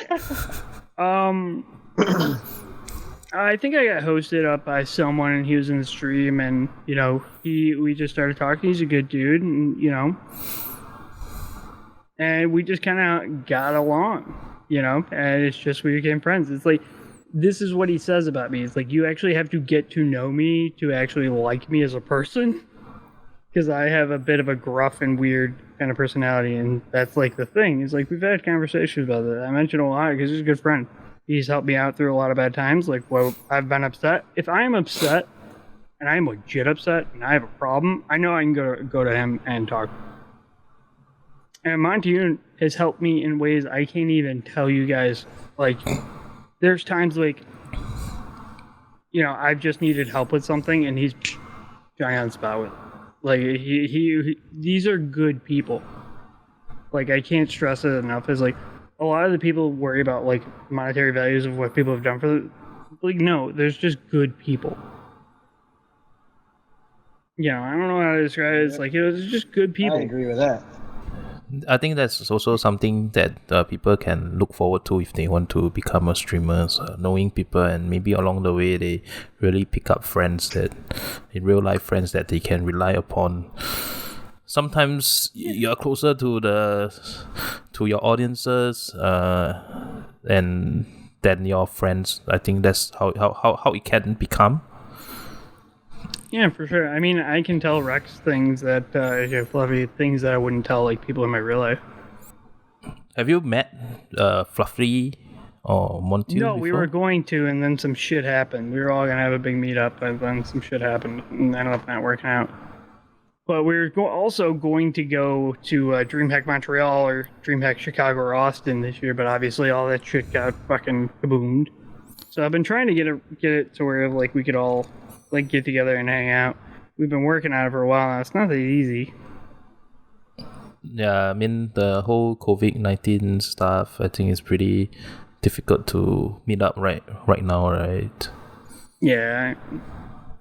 I think I got hosted up by someone, and he was in the stream, and we just started talking. He's a good dude, and and we just kind of got along, and it's just we became friends. It's like, this is what he says about me. It's like, you actually have to get to know me to actually like me as a person, because I have a bit of a gruff and weird kind of personality, and that's like the thing. It's like, we've had conversations about it. I mentioned a lot because he's a good friend. He's helped me out through a lot of bad times. Like, well, I've been upset. If I am upset, and I am legit upset, and I have a problem, I know I can go to him and talk. And Monty has helped me in ways I can't even tell you guys. Like, there's times like, I've just needed help with something, and he's trying on the spot with it. Like, these are good people. Like, I can't stress it enough. Is like, a lot of the people worry about like monetary values of what people have done for. Like, no, there's just good people. I don't know how to describe it. It's like, it was just good people. I agree with that. I think that's also something that people can look forward to if they want to become a streamer. Knowing people, and maybe along the way they really pick up friends in real life friends that they can rely upon. Sometimes you're closer to your audiences and than your friends. I think that's how it can become. Yeah, for sure. I mean, I can tell Rex things that Fluffy, things that I wouldn't tell like people in my real life. Have you met Fluffy or Monty? No, before? we were going to, and then some shit happened. We were all gonna have a big meetup, and then some shit happened, and ended up not working out. But we were also going to go to DreamHack Montreal or DreamHack Chicago or Austin this year, but obviously all that shit got fucking kaboomed. So I've been trying to get it to where like we could all like get together and hang out. We've been working on it for a while now. It's not that easy. Yeah, I mean the whole COVID-19 stuff, I think is pretty difficult to meet up right now, right? Yeah,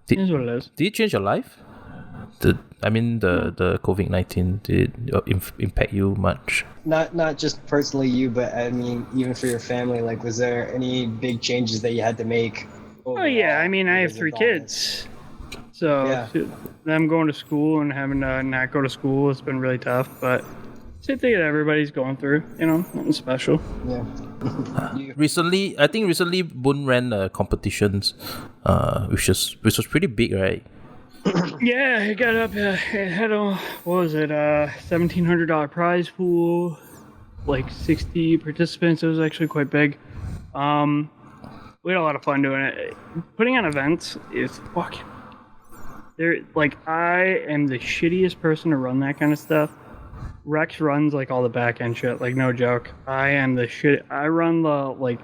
it is what it is. Did it change your life? The COVID-19, did it impact you much? Not just personally you, but I mean even for your family. Like, was there any big changes that you had to make? Oh yeah, I mean I have 3 kids, so them going to school and having to not go to school, it's been really tough. But same thing that everybody's going through, nothing special. Yeah. Recently, Boone ran competitions, which was pretty big, right? Yeah, it got up. It had a $1,700 prize pool, like 60 participants. It was actually quite big. We had a lot of fun doing it. Putting on events is fucking. I am the shittiest person to run that kind of stuff. Rex runs like all the back end shit, like no joke. I am the shit. I run the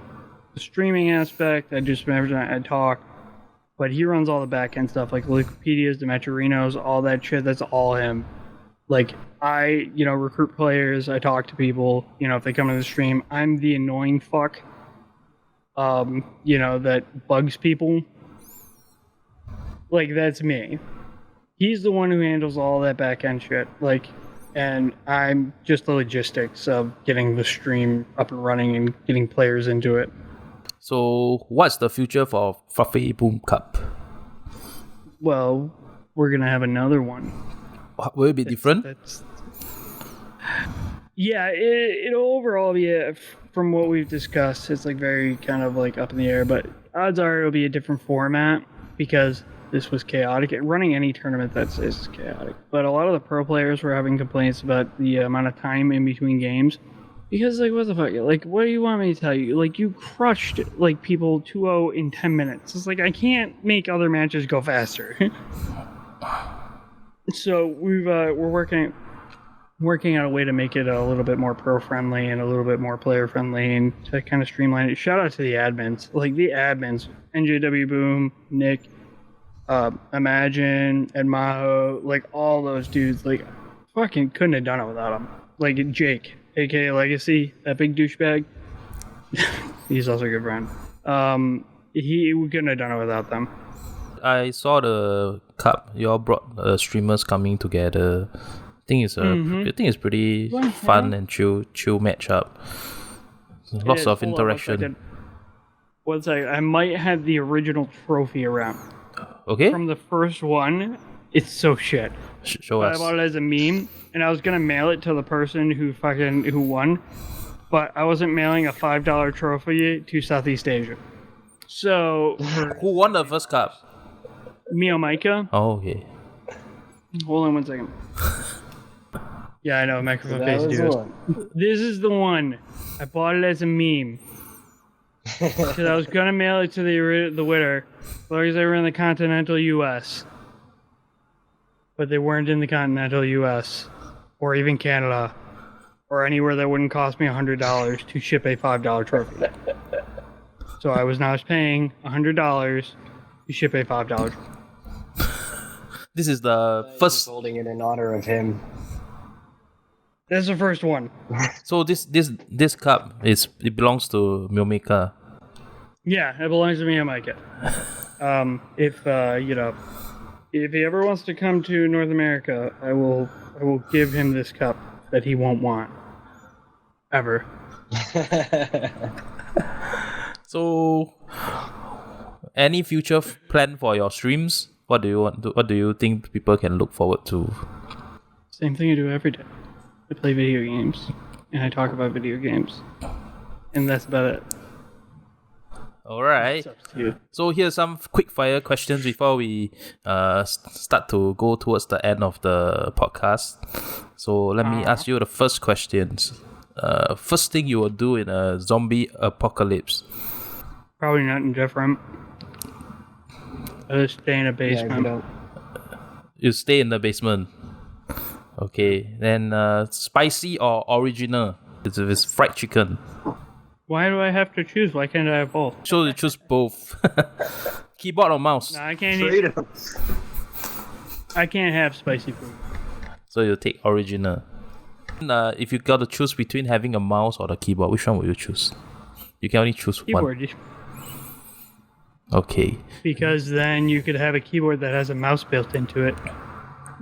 streaming aspect. I just every time I talk, but he runs all the back end stuff, like Wikipedias, Demetrinos, all that shit. That's all him. Like I, recruit players. I talk to people. If they come to the stream, I'm the annoying fuck. That bugs people. Like, that's me. He's the one who handles all that back end shit. Like, and I'm just the logistics of getting the stream up and running and getting players into it. So, what's the future for Fluffy Boom Cup? Well, we're gonna have another one. Will it be different? Yeah, it'll overall be from what we've discussed, it's like very kind of like up in the air, but odds are it'll be a different format because this was chaotic. Running any tournament is chaotic. But a lot of the pro players were having complaints about the amount of time in between games. Because, what the fuck? What do you want me to tell you? You crushed, people 2-0 in 10 minutes. It's I can't make other matches go faster. So we're working out a way to make it a little bit more pro-friendly and a little bit more player-friendly and to kind of streamline it. Shout out to the admins. The admins. NJW Boom, Nick, Imagine, Ed Maho, all those dudes, fucking couldn't have done it without them. Jake, aka Legacy, that big douchebag. He's also a good friend. We couldn't have done it without them. I saw the cup. You all brought streamers coming together. I think it's pretty fun and chill matchup. Lots of interaction. One second. I might have the original trophy around. Okay. From the first one, it's so shit. Show us. I bought it as a meme, and I was gonna mail it to the person who won, but I wasn't mailing a $5 trophy to Southeast Asia. So who won the first cup? Micro. Oh, okay. Hold on one second. Yeah, I know, microphone face dude. This is the one. I bought it as a meme. Because I was gonna mail it to the winner, as long as they were in the continental U.S. But they weren't in the continental U.S. or even Canada. or anywhere that wouldn't cost me $100 to ship a $5 trophy. So I was not paying $100 to ship a $5 trophy. This is the first. Holding it in honor of him. That's the first one. So this cup it belongs to videoMicro. Yeah, it belongs to me and Micah. If if he ever wants to come to North America, I will give him this cup that he won't want ever. So, any future plan for your streams? What do you want? What do you think people can look forward to? Same thing I do every day. I play video games and I talk about video games, and that's about it. All right. So here's some quick fire questions before we start to go towards the end of the podcast. So let me ask you the first questions. First thing you will do in a zombie apocalypse? Probably nothing different. I just stay in a basement. Yeah, You stay in the basement. Okay. Then spicy or original? It's fried chicken. Why do I have to choose? Why can't I have both? So you choose both. Keyboard or mouse? No, I can't eat. I can't have spicy food. So you take original. If you got to choose between having a mouse or the keyboard, which one would you choose? You can only choose Keyboard. one. Okay. Because then you could have a keyboard that has a mouse built into it.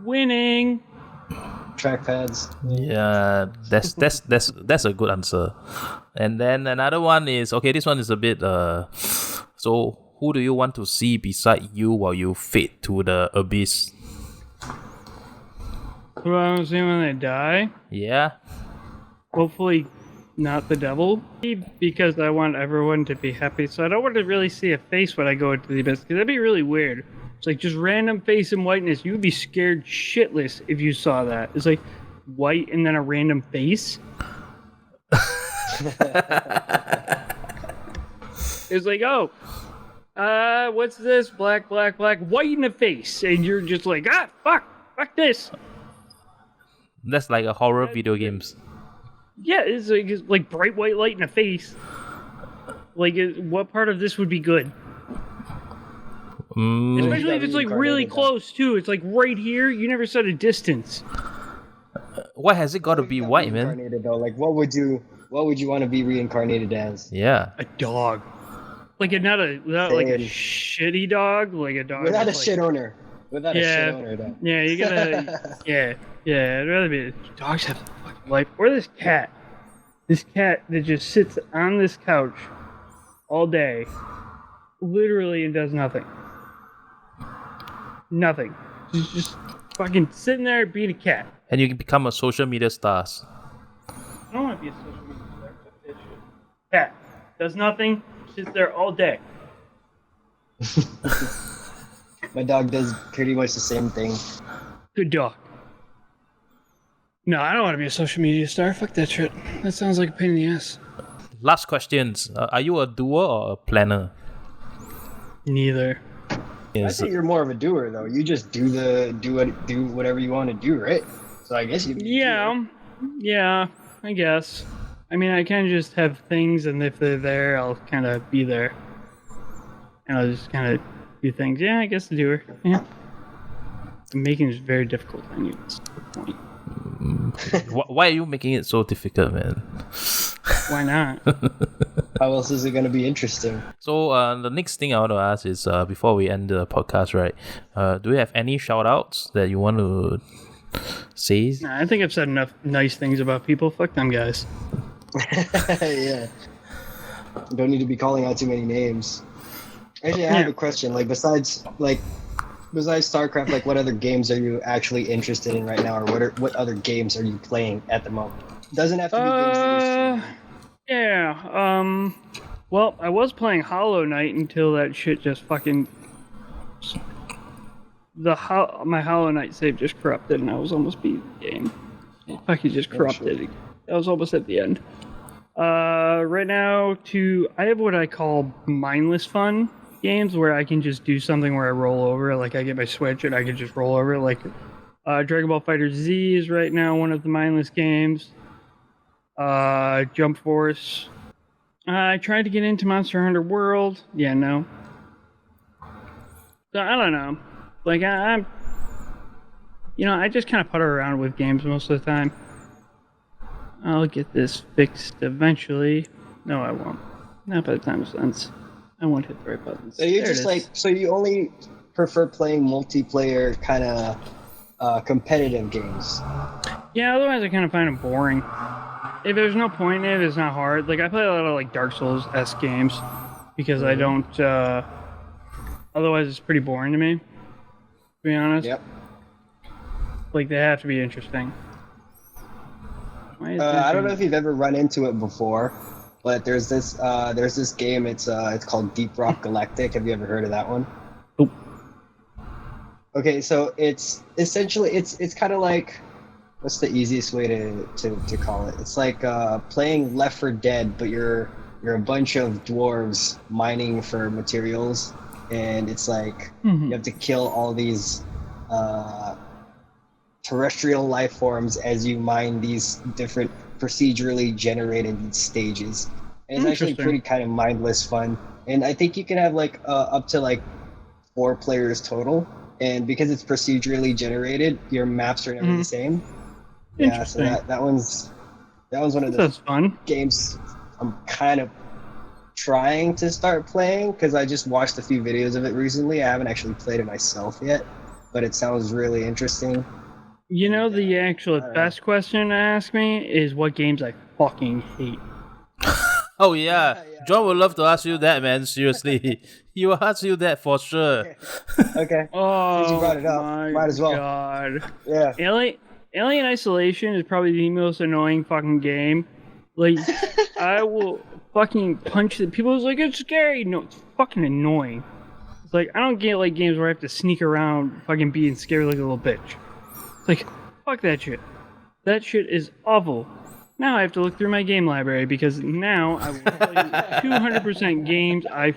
Winning. Trackpads. Yeah, that's a good answer. And then another one is, okay, this one is a bit so who do you want to see beside you while you fade to the abyss? Who do I want to see when they die? Yeah. Hopefully not the devil, because I want everyone to be happy. So I don't want to really see a face when I go into the abyss, because that'd be really weird. It's like just random face and whiteness. You would be scared shitless if you saw that. It's like white and then a random face. It's like, oh, what's this? Black, white in the face. And you're just like, fuck this. That's like a horror video games. Yeah, it's like bright white light in the face. Like, what part of this would be good? Especially if it's like really close too. It's like right here. You never set a distance. Why has it got to be white, man? Though, like, what would you want to be reincarnated as? Yeah, a dog. Like not like a shitty dog, like a dog without a shit owner. Without a shit owner, though. Yeah, you gotta. yeah. I'd rather be. Dogs have fucking life. Or this cat. This cat that just sits on this couch all day, literally, and does nothing. Nothing. Just fucking sitting there being a cat. And you can become a social media stars. I don't want to be a social media star. Cat does nothing, sits there all day. My dog does pretty much the same thing. Good dog. No, I don't want to be a social media star. Fuck that shit. That sounds like a pain in the ass. Last questions. Are you a doer or a planner? Neither. I think you're more of a doer, though. You just do whatever you want to do, right? So I guess you. Yeah, I guess. I mean, I kind of just have things, and if they're there, I'll kind of be there, and I'll just kind of do things. Yeah, I guess the doer. Yeah. Making is very difficult. I knew that's the point. Why are you making it so difficult, man? Why not? How else is it going to be interesting? So the next thing I want to ask is, before we end the podcast, right? Do you have any shout-outs that you want to say? Nah, I think I've said enough nice things about people. Fuck them guys. Yeah. Don't need to be calling out too many names. Actually, I have a question. Like, besides Starcraft, like, what other games are you actually interested in right now, or what other games are you playing at the moment? Doesn't have to be games that you're streaming. Yeah. Well, I was playing Hollow Knight until that shit just fucking. My Hollow Knight save just corrupted, and I was almost beating the game. Fucking just corrupted. I was almost at the end. Right now, I have what I call mindless fun games where I can just do something where I roll over. Like, I get my Switch and I can just roll over. Like, Dragon Ball Fighter Z is right now one of the mindless games. Jump Force. I tried to get into Monster Hunter World. Yeah, no. So I don't know. Like I'm, I just kind of putter around with games most of the time. I'll get this fixed eventually. No, I won't. Not by the time it ends. I won't hit the right buttons. So you're just like, so you only prefer playing multiplayer kind of competitive games? Yeah, otherwise I kind of find them boring. If there's no point in it, it's not hard. Like I play a lot of like Dark Souls-esque games because I don't. Otherwise, it's pretty boring to me. To be honest. Yep. Like they have to be interesting. I don't know if you've ever run into it before, but there's this game. It's called Deep Rock Galactic. Have you ever heard of that one? Nope. Okay, so it's essentially it's kind of like, what's the easiest way to call it? It's like playing Left 4 Dead, but you're a bunch of dwarves mining for materials, and it's like you have to kill all these terrestrial life forms as you mine these different procedurally generated stages. And it's actually pretty kind of mindless fun. And I think you can have like up to like 4 players total. And because it's procedurally generated, your maps are never the same. Yeah, so that one's one of those fun games I'm kind of trying to start playing because I just watched a few videos of it recently. I haven't actually played it myself yet, but it sounds really interesting. You know, the actual best question to ask me is what games I fucking hate. Oh yeah, John would love to ask you that, man. Seriously, he will ask you that for sure. Okay. Oh, since you brought it up, might as well. God. Yeah. Alien Isolation is probably the most annoying fucking game. Like, I will fucking punch the people. It's like it's scary. No, it's fucking annoying. It's like I don't get like games where I have to sneak around, fucking being scared like a little bitch. Like, fuck that shit. That shit is awful. Now I have to look through my game library because now I will tell you 200% games I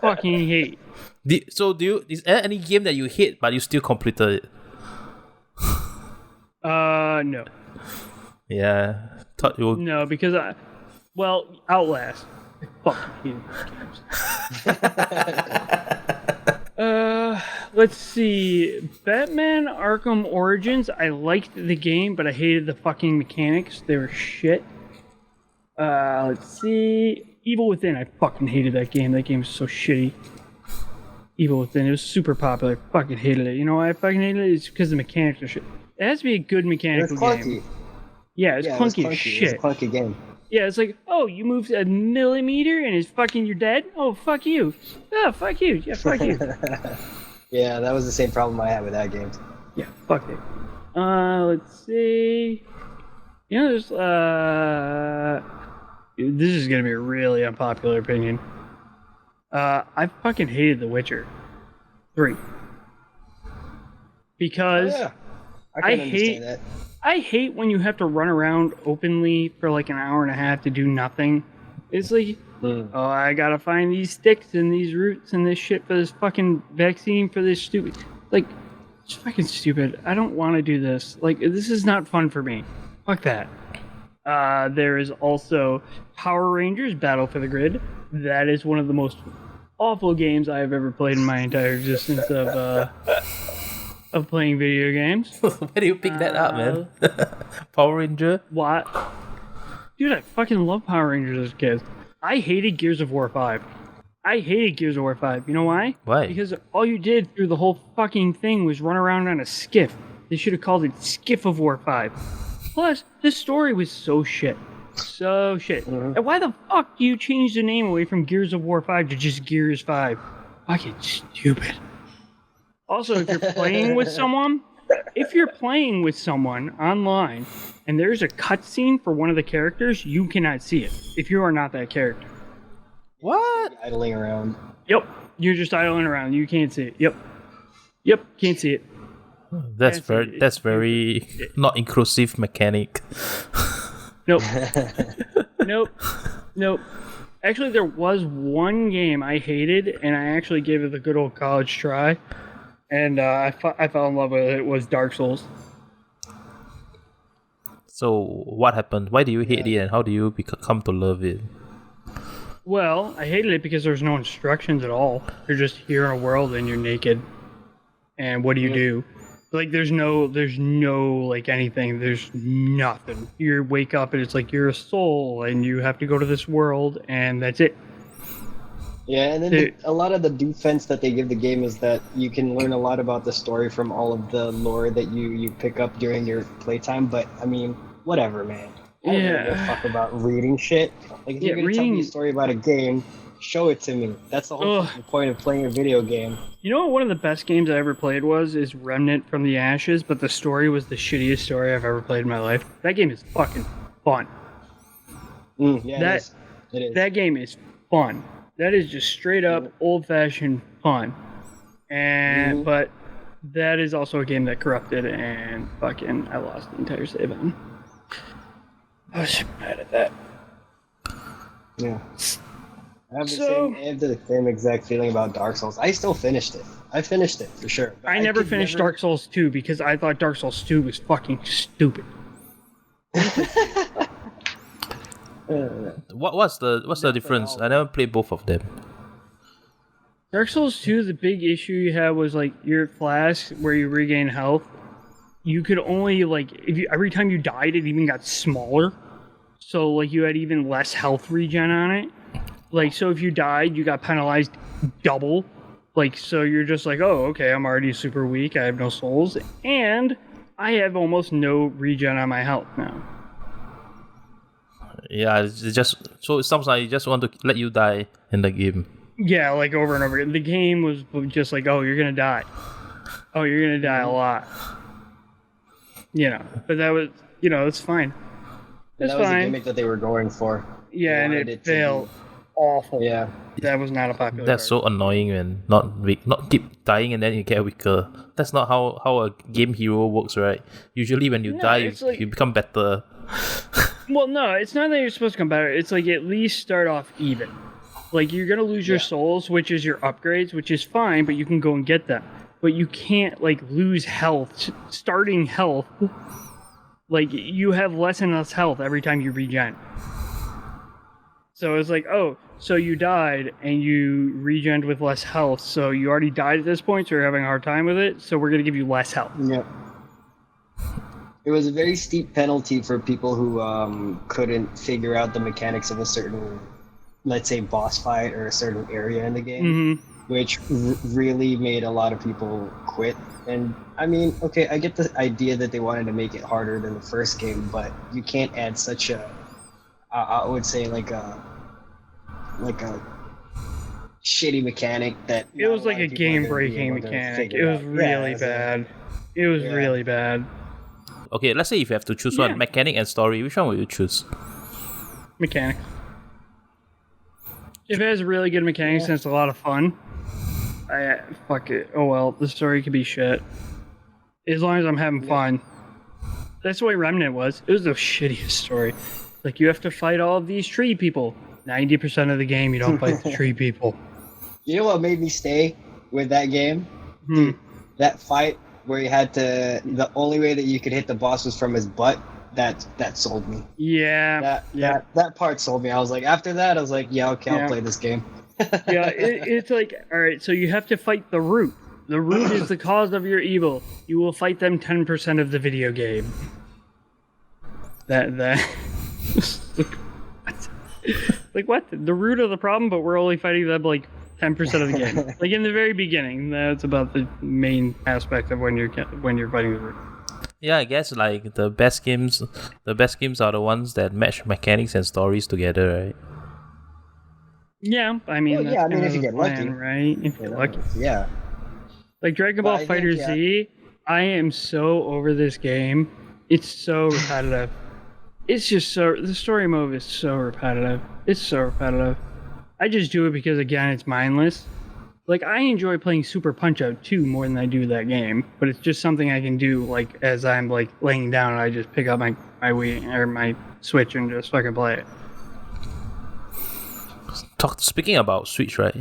fucking hate. Is there any game that you hate but you still completed it? No. Yeah. Thought you would... No, because Outlast. I fucking hate those games. Let's see. Batman Arkham Origins. I liked the game, but I hated the fucking mechanics. They were shit. Let's see. Evil Within. I fucking hated that game. That game is so shitty. Evil Within. It was super popular. I fucking hated it. You know why I fucking hated it? It's because the mechanics are shit. It has to be a good mechanical game. Yeah, it's clunky as shit. It's a clunky game. Yeah, it's like, oh, you moved a millimeter and it's fucking you're dead? Oh, fuck you. Oh, fuck you. Yeah, fuck you. Yeah, that was the same problem I had with that game. Yeah, fuck it. Let's see. You know, there's, this is gonna be a really unpopular opinion. I fucking hated The Witcher 3. Because I hate when you have to run around openly for like an hour and a half to do nothing. It's like, oh, I gotta find these sticks and these roots and this shit for this fucking vaccine for this stupid... Like, it's fucking stupid. I don't want to do this. Like, this is not fun for me. Fuck that. There is also Power Rangers Battle for the Grid. That is one of the most awful games I have ever played in my entire existence of playing video games. Where do you pick that up, man? Power Ranger? What? Dude, I fucking love Power Rangers as a kid. I hated Gears of War 5. I hated Gears of War 5. You know why? Why? Because all you did through the whole fucking thing was run around on a skiff. They should have called it Skiff of War 5. Plus, the story was so shit. So shit. And why the fuck do you change the name away from Gears of War 5 to just Gears 5? Fucking stupid. Also, if you're playing with someone online and there's a cutscene for one of the characters, you cannot see it if you are not that character. What? Idling around. Yep. You're just idling around. You can't see it. Yep. Can't see it. That's very not inclusive mechanic. Nope. Nope. Actually, there was one game I hated, and I actually gave it the good old college try. And I fell in love with it. It was Dark Souls. So what happened? Why do you hate it, and how do you come to love it? Well, I hated it because there's no instructions at all. You're just here in a world and you're naked. And what do you do? Like, there's no like anything. There's nothing. You wake up and it's like you're a soul and you have to go to this world and that's it. Yeah, and then a lot of the defense that they give the game is that you can learn a lot about the story from all of the lore that you pick up during your playtime. But I mean, whatever, man. I don't really give a fuck about reading shit. Like, if you're gonna tell me a story about a game, show it to me. That's the whole point of playing a video game. You know what one of the best games I ever played is Remnant from the Ashes, but the story was the shittiest story I've ever played in my life. That game is fucking fun. Yeah, it is. That game is fun. That is just straight up old-fashioned fun. And but that is also a game that corrupted and fucking I lost the entire save on. I was mad at that. Yeah. I have the same exact feeling about Dark Souls. I still finished it. I finished it for sure. I never finished Dark Souls 2 because I thought Dark Souls 2 was fucking stupid. What's the difference? I never played both of them. Dark Souls 2, the big issue you had was like your flask where you regain health. You could only every time you died, it even got smaller. So like you had even less health regen on it. Like, so if you died, you got penalized double. Like, so you're just like, oh, okay, I'm already super weak. I have no souls. And I have almost no regen on my health now. Yeah, so it sounds like you just want to let you die in the game. Yeah, like over and over again. The game was just like, oh, you're going to die. Oh, you're going to die a lot. You know, but that was, it's fine. It's fine. That was the gimmick that they were going for. Yeah, and it failed. Awful. Yeah, that was not a popular. That's so annoying, man. Not keep dying and then you get weaker. That's not how a game hero works, right? Usually when you die, you become better. Well, no, it's not that you're supposed to become better. It's like at least start off even. Like you're gonna lose your souls, which is your upgrades, which is fine, but you can go and get them. But you can't lose health, starting health. Like you have less and less health every time you regen. So it's like, oh, so you died and you regened with less health. So you already died at this point, so you're having a hard time with it. So we're going to give you less health. Yeah. It was a very steep penalty for people who couldn't figure out the mechanics of a certain, let's say, boss fight or a certain area in the game, which really made a lot of people quit. And I mean, okay, I get the idea that they wanted to make it harder than the first game, but you can't add such a, I would say like a shitty mechanic that it was like a game-breaking mechanic. It was really bad. It was really bad. Okay, let's say if you have to choose one, mechanic and story, which one will you choose? Mechanic. If it has really good mechanics and it's a lot of fun, fuck it. Oh well, the story could be shit. As long as I'm having fun. That's the way Remnant was. It was the shittiest story. Like, you have to fight all of these tree people. 90% of the game, you don't fight the tree people. You know what made me stay with that game? Dude, that fight where you had to... The only way that you could hit the boss was from his butt. That sold me. Yeah. That part sold me. I was like, after that, I was like, yeah, okay, I'll play this game. It's like, alright, so you have to fight the root. The root is the cause of your evil. You will fight them 10% of the video game. Like what? The root of the problem, but we're only fighting them 10% of the game. Like in the very beginning, that's about the main aspect of when you're fighting the root. Yeah, I guess the best games are the ones that match mechanics and stories together, right? Yeah, I mean, if you get lucky, right? If you're lucky, yeah. Like Dragon Ball Fighter Z, I am so over this game. It's so repetitive. It's just the story mode is so repetitive. It's so repetitive. I just do it because, again, it's mindless. Like, I enjoy playing Super Punch-Out 2 more than I do that game, but it's just something I can do, as I'm, laying down and I just pick up my Wii or my Switch and just fucking play it. Speaking about Switch, right?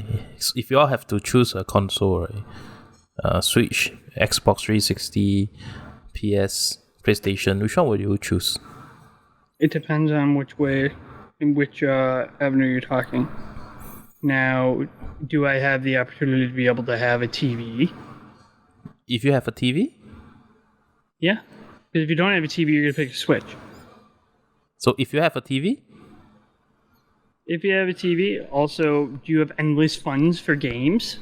If you all have to choose a console, right? Switch, Xbox 360, PS, PlayStation, which one would you choose? It depends on which avenue you're talking. Now, do I have the opportunity to be able to have a TV? If you have a TV? Yeah. Because if you don't have a TV, you're going to pick a Switch. So if you have a TV? If you have a TV, also, do you have endless funds for games?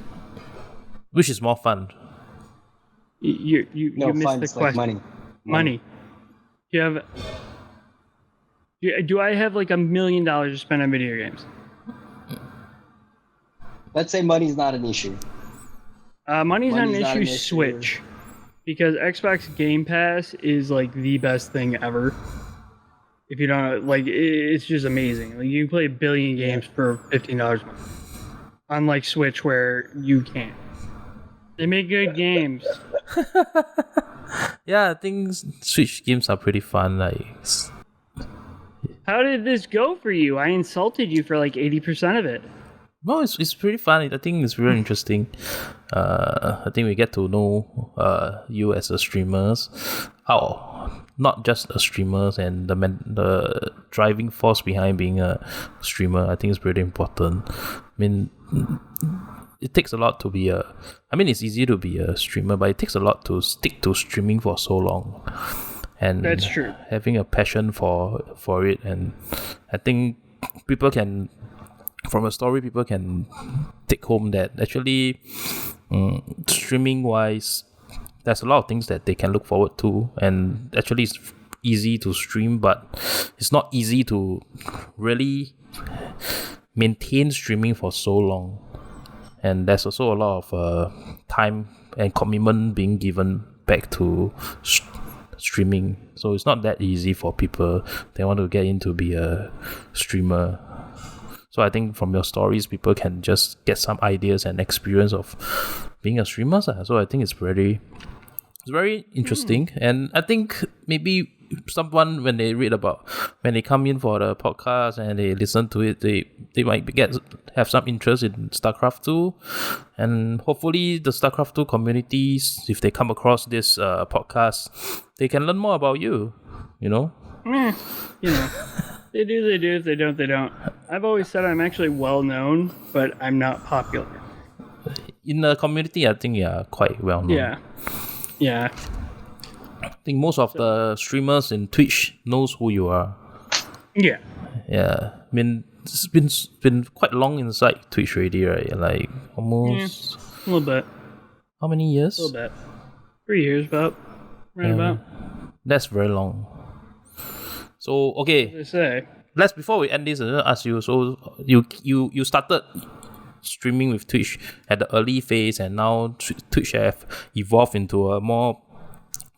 Which is more fun? You missed the question. Like money. Money. Do I have like $1 million to spend on video games? Let's say money's not an issue. Money's not an issue. Switch, because Xbox Game Pass is like the best thing ever. If you don't like, it's just amazing. Like you can play 1 billion games for $15 a month. Unlike Switch, where you can't. They make good games. Yeah, I think Switch games are pretty fun. Like, how did this go for you? I insulted you for like 80% of it. no, it's pretty fun. I think it's really interesting. I think we get to know you as a streamers, how not just a streamers and the driving force behind being a streamer. I think it's pretty important. I mean, it takes a lot to be it's easy to be a streamer, but it takes a lot to stick to streaming for so long. And that's true. Having a passion for it, and I think from a story, people can take home that actually streaming wise, there's a lot of things that they can look forward to, and actually it's easy to stream, but it's not easy to really maintain streaming for so long. And there's also a lot of time and commitment being given back to streaming, so it's not that easy for people they want to get into be a streamer. So I think from your stories, people can just get some ideas and experience of being a streamer. So I think it's very interesting. And I think maybe someone, when they come in for the podcast and they listen to it, they might have some interest in Starcraft 2. And hopefully the Starcraft 2 communities, if they come across this podcast, they can learn more about you, you know? They do. If they don't, they don't. I've always said I'm actually well known, but I'm not popular. In the community, I think you're quite well known. Yeah. I think most of the streamers in Twitch knows who you are. Yeah. I mean, it's been quite long inside Twitch already, right? Like almost a little bit. How many years? A little bit. 3 years, about. About. That's very long. So okay. Before we end this, I'm gonna ask you. So you started streaming with Twitch at the early phase, and now Twitch have evolved into a more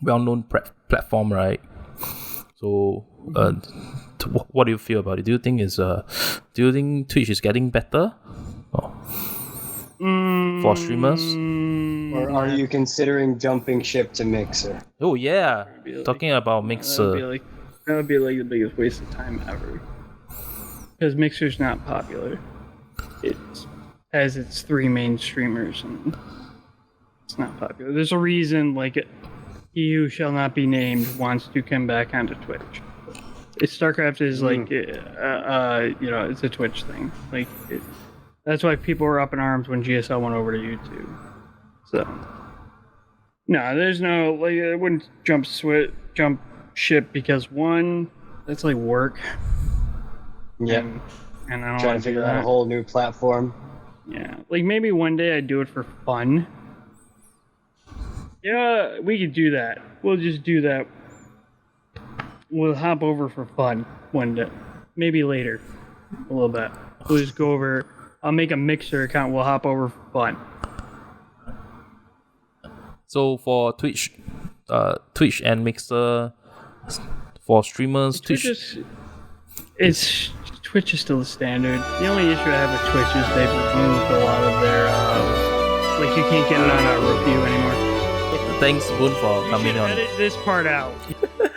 well-known platform, right? So, what do you feel about it? Do you think Twitch is getting better for streamers? Or are you considering jumping ship to Mixer? Oh yeah, talking about Mixer. That would be like the biggest waste of time ever. Because Mixer's not popular. It has its 3 main streamers, and it's not popular. There's a reason, like, he who shall not be named wants to come back onto Twitch. Starcraft is like, it's a Twitch thing. Like, that's why people were up in arms when GSL went over to YouTube. So, no, there's no, like, I wouldn't jump ship because, one, that's like work. Yeah. And I don't trying to figure out a whole new platform. Yeah. Like, maybe one day I'd do it for fun. Yeah, we could do that. We'll just do that. We'll hop over for fun one day. Maybe later. A little bit. We'll just go over. I'll make a Mixer account. We'll hop over for fun. So for Twitch and Mixer, for streamers, Twitch is still the standard. The only issue I have with Twitch is they've removed a lot of their like, you can't get it on a review anymore. Thanks, Boon, for coming on. Edit this part out.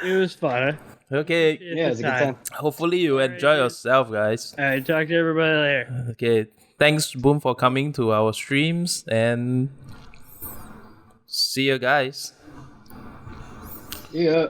It was fun. Okay. Yeah, it was a good time. Hopefully you enjoy yourself, guys. Alright, talk to everybody later. Okay. Thanks, Boon, for coming to our streams, and see you guys. Yeah.